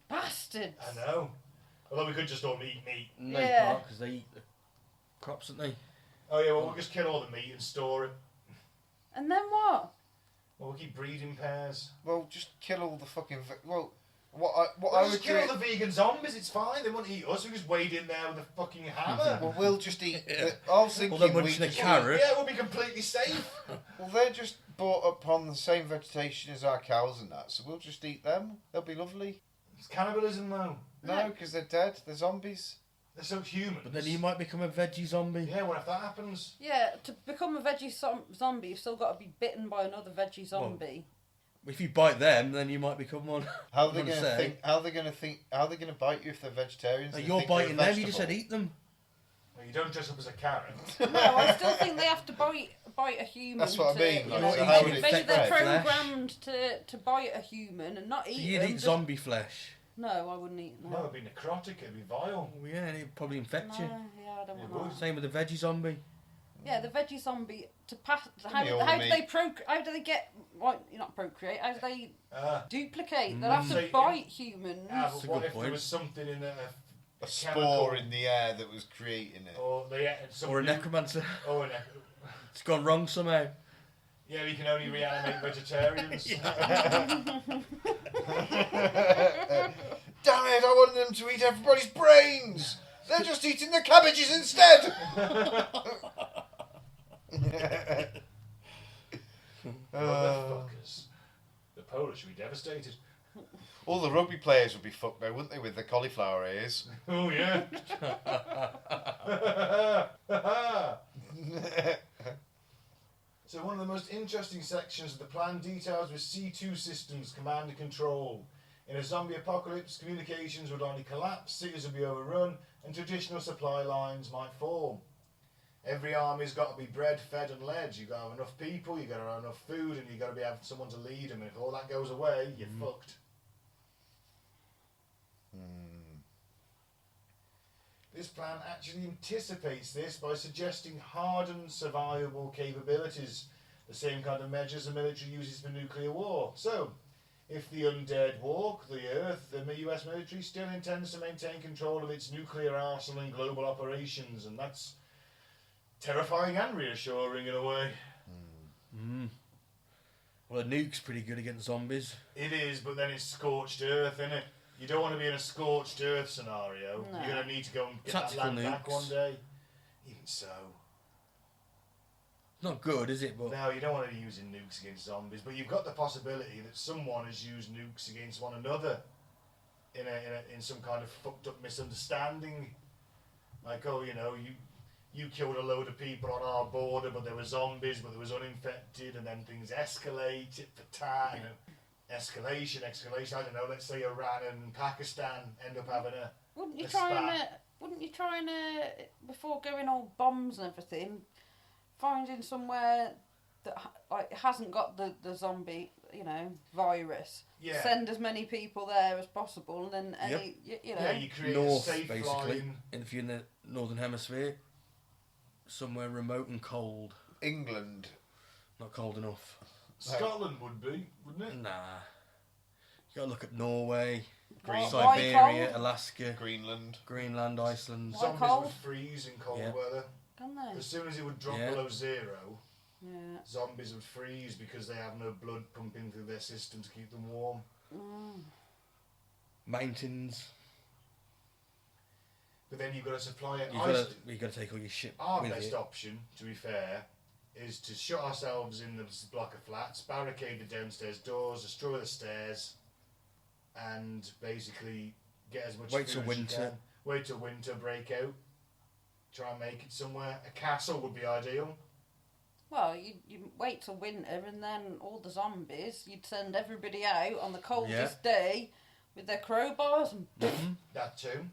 Bastards! I know. Although we could just all eat meat. No, Yeah. you can't, because they eat the crops, don't they? Oh yeah, well we'll just kill all the meat and store it. And then what? Well, we'll keep breeding pairs. Well, just kill all the fucking... what I We'll would just do... kill all the vegan zombies, it's fine. They won't eat us. We just wade in there with a fucking hammer. Well, we'll just eat... I was thinking... Well, they're we munching a just- carrot. Yeah, we'll be completely safe. Well, they're just brought upon the same vegetation as our cows and that, so we'll just eat them. They'll be lovely. It's cannibalism though. No, because they're dead. They're zombies. They're so human. But then you might become a veggie zombie. Yeah, what if that happens? Yeah, to become a veggie zombie, you've still got to be bitten by another veggie zombie. If you bite them, then you might become one. How are they I'm going gonna to say. think? How are they going to think? How are they going to bite you if they're vegetarians? No, They you're think they're a biting them, you just said vegetable. eat them. Well, you don't dress up as a carrot. No, I still think they have to bite a human. That's what I mean, You like, know, so how would it maybe affect they're their flesh? programmed to bite a human and not So eat you'd them. eat just- zombie flesh. No, I wouldn't eat them. No, it'd be necrotic, it'd be vile. Oh, yeah, and it'd probably infect No, you. yeah, I don't It want would. that. Same with the veggie zombie. Yeah, the veggie zombie to pass. me How all do meat. they How do they get? Like, not procreate. How do they duplicate? They'll have So to you- bite humans. Yeah, That's a but what good if there point. was something in A chemical- spore in the air that was creating it. Or they had some Or a new- necromancer. Oh, It's gone wrong somehow. yeah, we can only reanimate vegetarians. Damn it! I wanted them to eat everybody's brains. They're just eating the cabbages instead. Motherfuckers. The Polish would be devastated. All the rugby players would be fucked though, wouldn't they, with the cauliflower ears? Oh, yeah. So one of the most interesting sections of the plan details was C2 systems, command and control. In a zombie apocalypse, communications would only collapse, cities would be overrun, and traditional supply lines might form. Every army's got to be bred, fed and led. You've got to have enough people, you've got to have enough food, and you've got to be having someone to lead them. And if all that goes away, you're fucked. This plan actually anticipates this by suggesting hardened survivable capabilities, the same kind of measures the military uses for nuclear war. So, if the undead walk the earth, the US military still intends to maintain control of its nuclear arsenal and global operations, and that's terrifying and reassuring in a way. Well, a nuke's pretty good against zombies. It is, but then it's scorched earth, isn't it? You don't want to be in a scorched earth scenario. No. You're going to need to go and get Tactical that land back nukes. one day. Even so. Not good, is it? But No, you don't want to be using nukes against zombies, but you've got the possibility that someone has used nukes against one another in some kind of fucked up misunderstanding. Like, oh, you know, you killed a load of people on our border, but there were zombies, but there was uninfected, and then things escalate, tit for tat, you know. Escalation, I don't know, let's say Iran and Pakistan end up having a... Wouldn't you a try spat. and before going all bombs and everything, finding somewhere that hasn't got the zombie, you know, virus. Yeah. Send as many people there as possible, and then any you know. Yeah, you create north, a safe basically. line. If you're in the northern hemisphere, somewhere remote and cold. England. Not cold enough. Scotland would be, wouldn't it? Nah. You gotta look at Norway, Why Siberia, cold? Alaska, Greenland. Greenland, Iceland. Why Zombies cold? would freeze in cold Yeah. weather. Can they? As soon as it would drop Yeah. below zero, Yeah. zombies would freeze because they have no blood pumping through their system to keep them warm. Mountains. But then you've got to supply it. You gotta take all your shit Our with best you. option, to be fair, is to shut ourselves in this block of flats, barricade the downstairs doors, destroy the stairs, and basically get as much Wait food till as you winter. can. Wait till winter, break out. Try and make it somewhere. A castle would be ideal. Well, you wait till winter, and then all the zombies, you'd send everybody out on the coldest day with their crowbars and That too.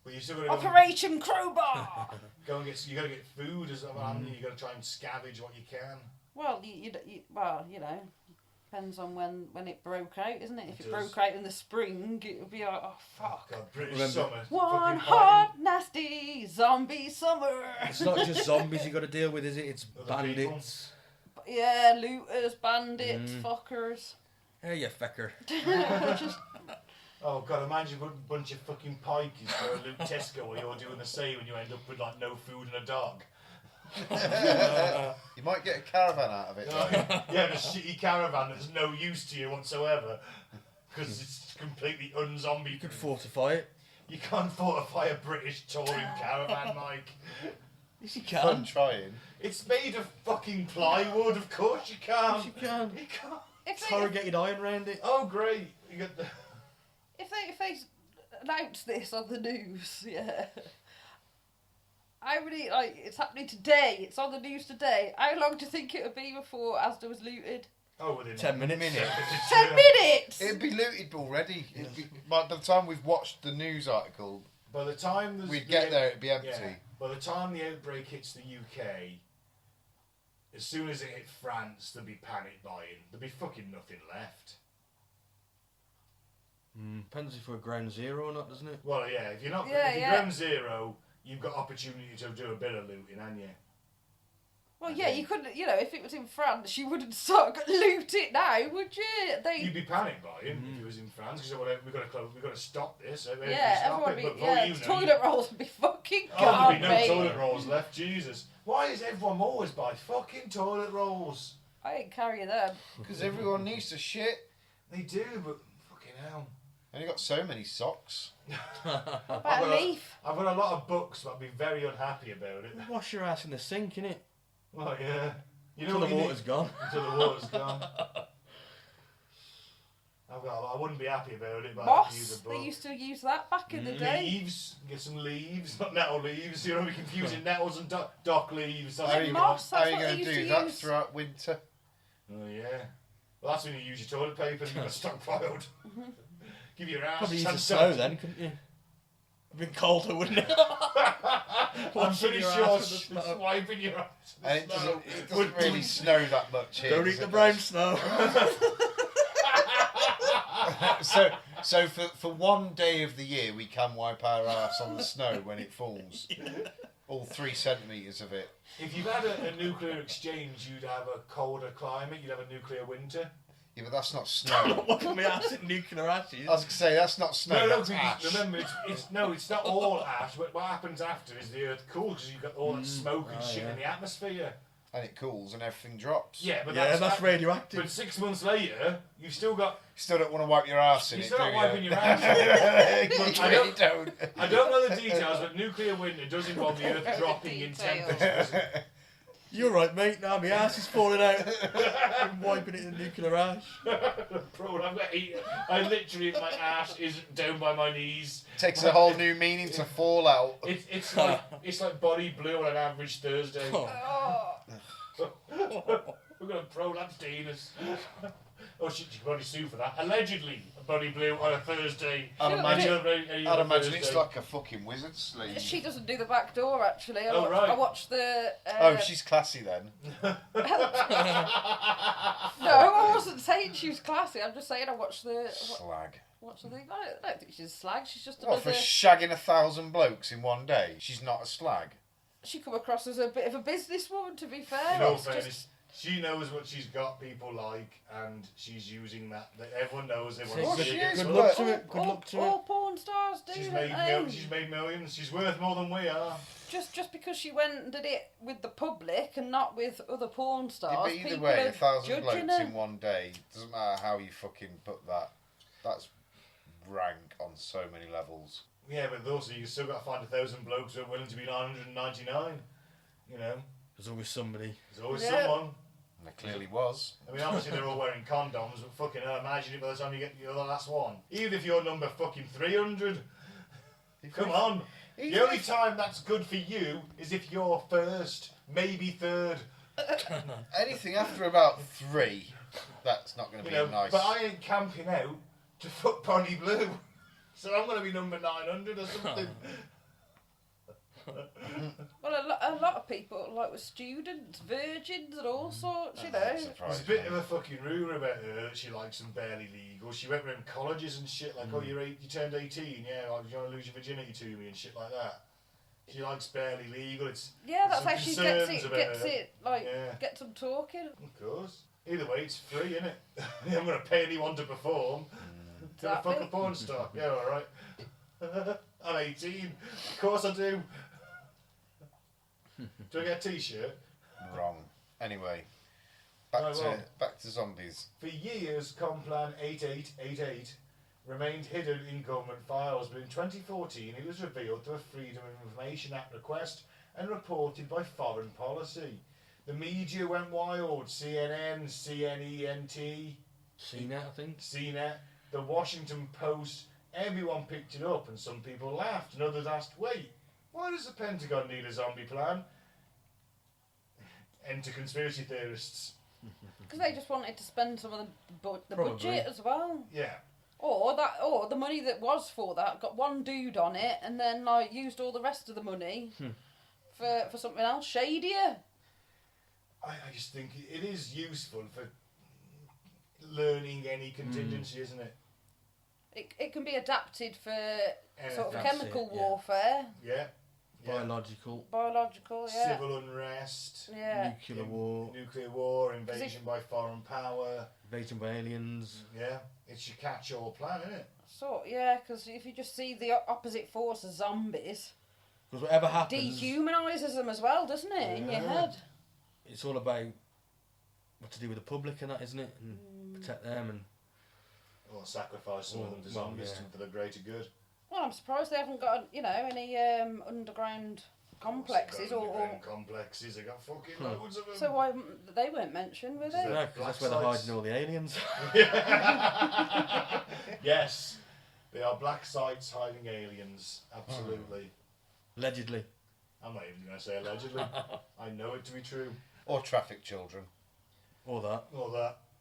But you still got to Operation Crowbar. go and get. You got to get food as well. You got to try and scavenge what you can. Well, you know, depends on when it broke out, isn't it? If It it does. broke out in the spring, it would be like, oh fuck. God, British Remember- summer. One fucking hot, nasty zombie summer. It's not just zombies you got to deal with, is it? It's Other people. bandits. Yeah, looters, bandits, fuckers. Hey, you fecker. Just Oh god, imagine a bunch of fucking pikeys go and loot Tesco while you're doing the same and you end up with like no food and a dog. You might get a caravan out of it. Yeah, a shitty caravan that's no use to you whatsoever because it's completely unzombie. You could fortify it. You can't fortify a British touring caravan, Mike. Yes, you Fun can. trying. It's made of fucking plywood, of course you can. Yes, you can. You can't. if they Corrugated iron round it. Oh great, you got the. if they announce this on the news, yeah. I really like it's happening today. It's on the news today. How long do you think it would be before Asda was looted? Oh, within 10 minutes. 10 minutes. It'd be looted already. By the time we've watched the news article, By the time we'd get there, it'd be empty. Yeah. By the time the outbreak hits the UK, as soon as it hit France, there'd be panic buying. There'd be fucking nothing left. Depends if we're ground zero or not, doesn't it? Well, yeah, if you're not, Yeah, if you're yeah. ground zero, you've got opportunity to do a bit of looting, haven't you? Well, yeah, you couldn't. You know, if it was in France, you wouldn't sort of loot it now, would you? You'd be panic buying if it was in France because we've got to stop this. Yeah, stop everyone it. be. But Yeah, you know, toilet rolls would be fucking Oh, gone, there'd be no mate. toilet rolls left. Jesus, why is everyone always buy fucking toilet rolls? I ain't carrying them. Because everyone needs to shit. They do, but fucking hell. And you got so many socks. About a got a- leaf. I've got a lot of books, but I'd be very unhappy about it. Wash your ass in the sink, innit? Well, yeah. You know Until what the you water's gone. need? Until the water's gone. I wouldn't be happy about it, but I'd use Moss. a book. They used to use that back in the day. Leaves. Get some leaves, not nettle leaves. You know, we're confusing nettles and dock leaves. That's How what are you moss? how are That's you what they going to used do to that use. throughout winter? want. Oh, yeah. Well, that's when you use your toilet paper and you've got stockpiled. Give your ass Probably a use the chance snow to- then, couldn't you? It'd been colder, wouldn't it? I'm Washing pretty your sure ass with the snow. wiping your ass. in the And it snow doesn't would really snow that much here. Don't does eat the it? brown snow. So for one day of the year, we can wipe our ass on the snow when it falls. All 3 centimetres of it. If you've had a nuclear exchange, you'd have a colder climate, you'd have a nuclear winter. Yeah, but that's not snow. What can we ask in nuclear ashes? I was going to say, that's not snow, No, that's ash. because remember, it's not all ash. What happens after is the earth cools because you've got all that smoke and shit yeah. in the atmosphere. And it cools and everything drops. Yeah, but Yeah, that's that- radioactive. But 6 months later, you've still got. Still don't want to wipe your ass in You're it, still do not you? wiping your ass. You I really don't- don't. I don't know the details, but nuclear winter does involve the earth dropping in Details. temperature. You're right, mate. Now my ass is falling out. I'm wiping it in nuclear ash. Bro, I've got I literally, my ass is down by my knees. Takes a whole new meaning to fallout. It's like body blue on an average Thursday. Oh, We're going to prolapse Dina's. Oh shit, you can probably sue for that. Allegedly, body blue on a Thursday. I'd imagine, Any I'd other imagine it's Thursday. like a fucking wizard's sleeve. she doesn't do the back door actually. Oh, right. I watched the. Oh, she's classy then. No, I wasn't saying she was classy. I'm just saying I watched the. Slag. What's the thing? I don't think she's a slag. She's just What, for another. shagging 1,000 blokes in one day? She's not a slag. She come across as a bit of a businesswoman, to be fair. In all It's just- fairness, she knows what she's got people like, and she's using that. Everyone knows they want Oh, to she see is, it. Good but- luck to it. Good all, luck to all it. porn stars do She's don't made, they? she's made millions. She's worth more than we are. Just because she went and did it with the public and not with other porn Yeah, stars, but either people way, are 1,000 judging blokes her. in one day, doesn't matter how you fucking put that. That's rank on so many levels. Yeah, but also you still got to find 1,000 blokes who are willing to be 999. You know, There's always somebody. there's always Yeah. someone. And there clearly was. I mean, obviously they're all wearing condoms, but fucking hell, imagine it by the time you get the last one. Even if you're number fucking 300, come on. The only time that's good for you is if you're first, maybe third. Anything after about 3, that's not going to You be know, nice. but I ain't camping out to fuck Bonnie Blue. So I'm going to be number 900 or something. Well, a lot of people, like with students, virgins and all sorts, you know. There's a bit of a fucking rumour about her that she likes them barely legal. She went around colleges and shit like, oh, you turned 18, yeah, like, do you want to lose your virginity to me and shit like that. She likes barely legal. Yeah, that's how she gets them talking. Of course. Either way, it's free, isn't it? I'm going to pay anyone to perform. To a fucking porn star. Yeah, alright. I'm 18. Of course I do. Do I get a t-shirt? Wrong. Anyway, back to zombies. For years, Complan 8888 remained hidden in government files, but in 2014 it was revealed through a Freedom of Information Act request and reported by Foreign Policy. The media went wild. CNN, CNENT, CNET, I think. CNET, the Washington Post, everyone picked it up, and some people laughed and others asked, wait, why does the Pentagon need a zombie plan? Enter conspiracy theorists. Because they just wanted to spend some of the budget as well. Yeah. Or the money that was for that got one dude on it and then like used all the rest of the money for something else shadier. I just think it is useful for learning any contingency, isn't it? It can be adapted for sort of chemical it, yeah. warfare. Yeah. Biological, yeah. Civil unrest. Yeah. Nuclear war, invasion by foreign power. Invasion by aliens. Yeah. It's your catch-all plan, isn't it? Because if you just see the opposite force as zombies, because whatever happens, dehumanises them as well, doesn't it? In your head. It's all about what to do with the public and that, isn't it? And protect them and. Or sacrifice some of them to zombies for the greater good. Well, I'm surprised they haven't got any underground complexes complexes. They got fucking loads of them. So why they weren't mentioned, were they? No, because that's where they're hiding all the aliens. Yes, they are black sites hiding aliens. Absolutely. Allegedly. I'm not even going to say allegedly. I know it to be true. Or traffic children. Or that.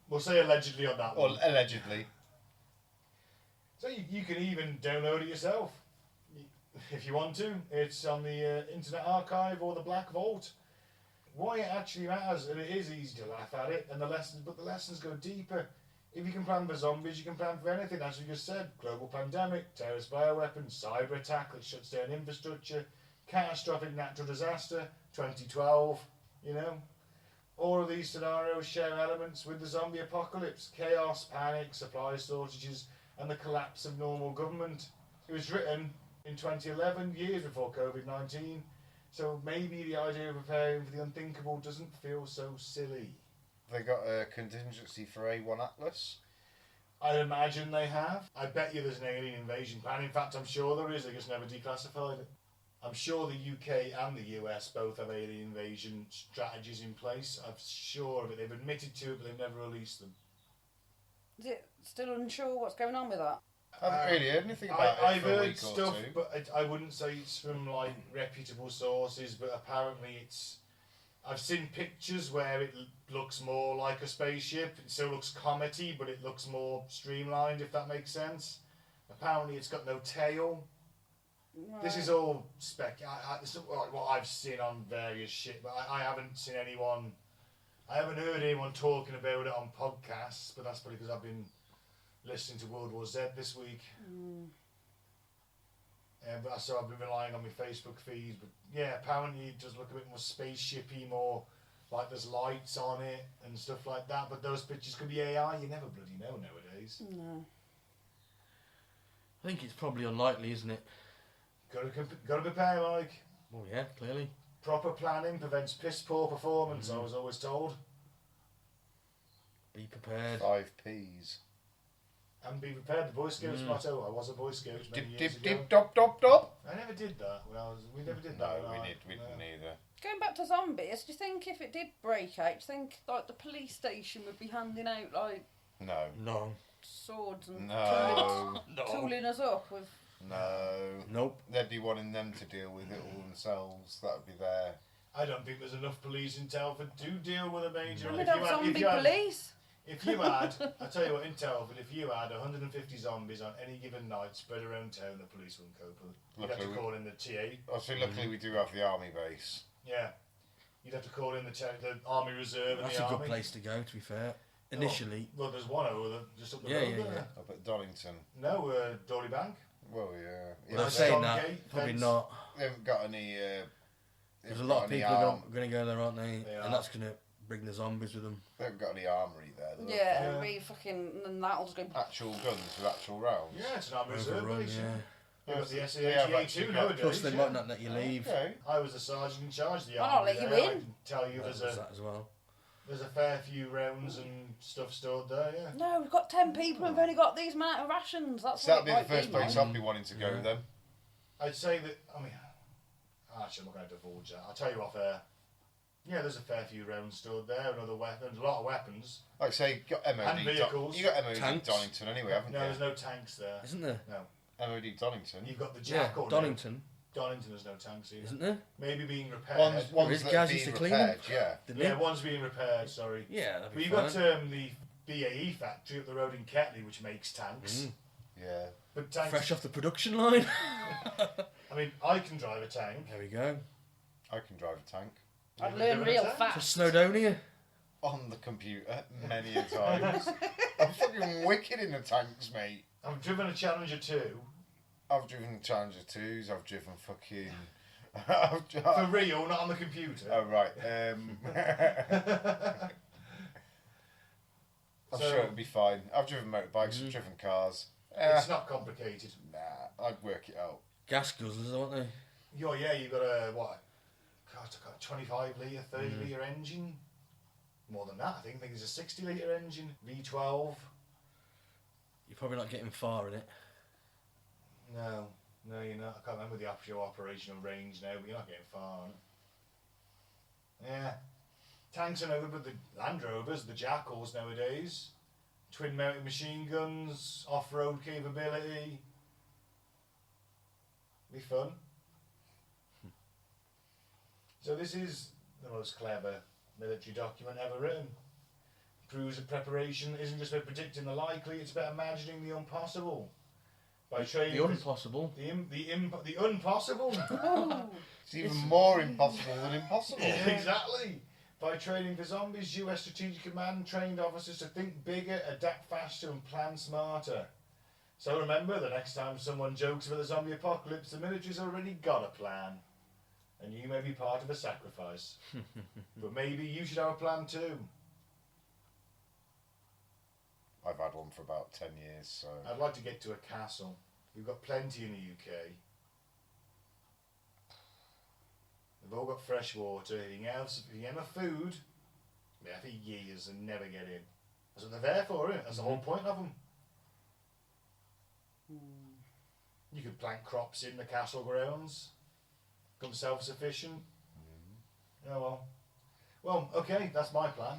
We'll say allegedly on that one. Or allegedly. So you can even download it yourself if you want to. It's on the Internet Archive or the Black Vault. Why it actually matters, and it is easy to laugh at it, and the lessons go deeper. If you can plan for zombies, you can plan for anything, as we just said. Global pandemic, terrorist bioweapons, cyber attack that shuts down infrastructure, catastrophic natural disaster, 2012, you know. All of these scenarios share elements with the zombie apocalypse: chaos, panic, supply shortages, and the collapse of normal government. It was written in 2011, years before COVID-19, so maybe the idea of preparing for the unthinkable doesn't feel so silly. They got a contingency for A1 Atlas? I imagine they have. I bet you there's an alien invasion plan. In fact, I'm sure there is, they just never declassified it. I'm sure the UK and the US both have alien invasion strategies in place. I'm sure of it. They've admitted to it, but they've never released them. Is it still unsure what's going on with that? I haven't really heard anything about it I've for a heard week stuff, or two. but I wouldn't say it's from like reputable sources. But apparently, I've seen pictures where it looks more like a spaceship. It still looks comety, but it looks more streamlined, if that makes sense. Apparently, it's got no tail. Right. This is all spec. This is what I've seen on various shit, but I haven't seen anyone. I haven't heard anyone talking about it on podcasts, but that's probably because I've been listening to World War Z this week. But so I've been relying on my Facebook feed. But yeah, apparently it does look a bit more spaceshipy, more like there's lights on it and stuff like that. But those pictures could be AI. You never bloody know nowadays. No. I think it's probably unlikely, isn't it? Got to prepare, Mike. Well, yeah, clearly. Proper planning prevents piss poor performance. I was always told. Be prepared. 5 Ps. And be prepared. The Boy Scouts motto. I was a Boy Scout many years ago. Dip, dop, dop, dop. I never did that. We never did No, that. we didn't either. Going back to zombies, do you think if it did break out, do you think like the police station would be handing out like No. swords and No. tooling us up with? No. Nope. They'd be wanting them to deal with it all themselves. That would be there. I don't think there's enough police in Telford to deal with a major. We don't have zombie police. If you had, I tell you what, in Telford, if you had 150 zombies on any given night spread around town, the police wouldn't cope with it. You'd have to call in the TA. Obviously, luckily we do have the army base. Yeah. You'd have to call in the Army Reserve and That's the a Army. good place to go, to be fair. Initially. Well, there's one over just up the road there. Up at Donington. No, Dolly Bank. Well, yeah. Well, Nice saying strong that, gate, probably fence. not. They haven't got any. There's a lot of people going to go there, aren't they? They are. And that's going to bring the zombies with them. They haven't got any armory there. Though. Yeah, and we fucking, and that'll just go. Actual guns with actual rounds. Yeah, it's an Army Reserve Overrun, base. yeah. They've got the They have SAA actually too got- nowadays. Plus, they might not let you leave. Okay. I was the sergeant in charge of the Why Army. not let you there. I in? can tell you There's there's that as well. a fair few rounds and stuff stored there, yeah. No, we've got 10 people and we've only got these amount of rations. That's So what that'd it be might the first place man. I'd be wanting to go Yeah. then. I'd say that, actually I'm not going to divulge that. I'll tell you off air. Yeah, there's a fair few rounds stored there, and other weapons, a lot of weapons. Like say, you got MOD. And vehicles. You got MOD Tanks. Donington anyway, haven't No, you? there's no tanks there. Isn't there? No. MOD Donington. You've got the Yeah, Jackal. now. Donington. Donington has no tanks either. Isn't there? Maybe being repaired. One's is that gas are used being to clean them. repaired, yeah. Didn't Yeah, it? one's being repaired, sorry. Yeah, that'd But be you've fine. got the BAE factory up the road in Ketley, which makes tanks. Mm. Yeah. But tanks. Fresh off the production line. I mean, I can drive a tank. There we go. I can drive a tank. I'd You've learn driven a real tank? For fast. Snowdonia. On the computer, many a times. I'm fucking wicked in the tanks, mate. I've driven a Challenger 2. I've driven Challenger 2s, I've driven fucking... For real, not on the computer. Oh, right. I'm So- sure it'll be fine. I've driven motorbikes, I've driven cars. It's not complicated. Nah, I'd work it out. Gas guzzlers, aren't they? Yeah, you've got a, what? God, I've got a 25 litre, 30 litre engine. More than that, I think. I think it's a 60 litre engine. V12. You're probably not getting far in it. No, you're not. I can't remember the actual operational range now, but you're not getting far on it. Yeah. Tanks are over, but the Land Rovers, the Jackals nowadays. Twin mounted machine guns, off road capability. Be fun. So this is the most clever military document ever written. Proves that preparation isn't just about predicting the likely, it's about imagining the impossible. By training The impossible. the impossible. It's even more impossible than impossible. Exactly. By training for zombies, US Strategic Command trained officers to think bigger, adapt faster, and plan smarter. So remember, the next time someone jokes about the zombie apocalypse, the military's already got a plan. And you may be part of a sacrifice. But maybe you should have a plan too. I've had one for about 10 years, so... I'd like to get to a castle. We've got plenty in the UK. They've all got fresh water, anything else. If you get enough food, they're there for years and never get in. That's what they're there for, isn't it? That's the whole point of them. You could plant crops in the castle grounds, become self-sufficient. Oh well. Well, okay, that's my plan.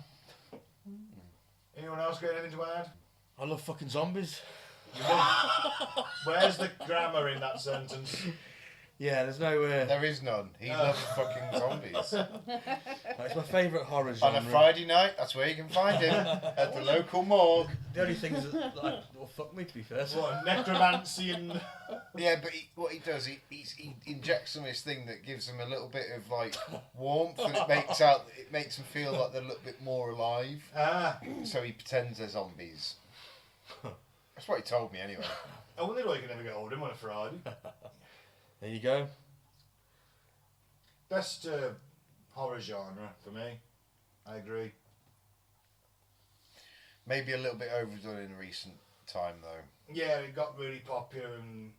Anyone else got anything to add? I love fucking zombies. Where's the grammar in that sentence? Yeah, there's no... There is none. He loves fucking zombies. It's my favourite horror genre. On a Friday night, that's where you can find him. At the local morgue. The only things that will fuck me, to be fair. What, necromancy and... Yeah, but what he does, he injects them this thing that gives them a little bit of like warmth, and it makes them feel like they're a little bit more alive. So he pretends they're zombies. That's what he told me anyway. I wonder why you can never get hold of him on a Friday. There you go. Best horror genre for me. I agree. Maybe a little bit overdone in recent time though. Yeah, it got really popular and...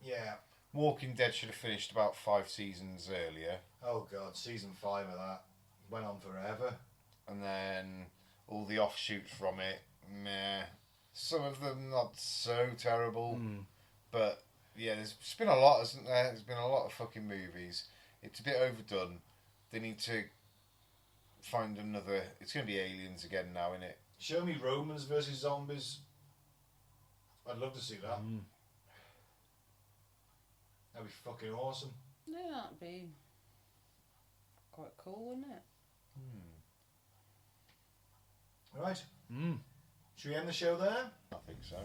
Yeah. Walking Dead should have finished about 5 seasons earlier. Oh god, season 5 of that went on forever. And then all the offshoots from it, meh. Some of them not so terrible. But yeah, there's been a lot, hasn't there? There's been a lot of fucking movies. It's a bit overdone. They need to find another... It's going to be Aliens again now, innit? Show me Romans versus zombies. I'd love to see that. That'd be fucking awesome. Yeah, that'd be quite cool, wouldn't it? Right, Should we end the show there? I think so.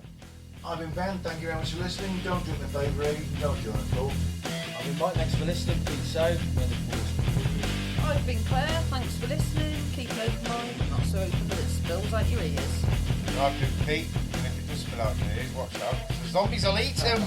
I've been Ben, thank you very much for listening. Don't drink the favourite, don't join a cult. I'll be Mike, thanks for listening. Peace out. May the force I've been Claire, thanks for listening. Keep an open mind, not so open that it spills out your ears. I've been Pete, and if it does spill out your ears, watch out. The zombies will eat him!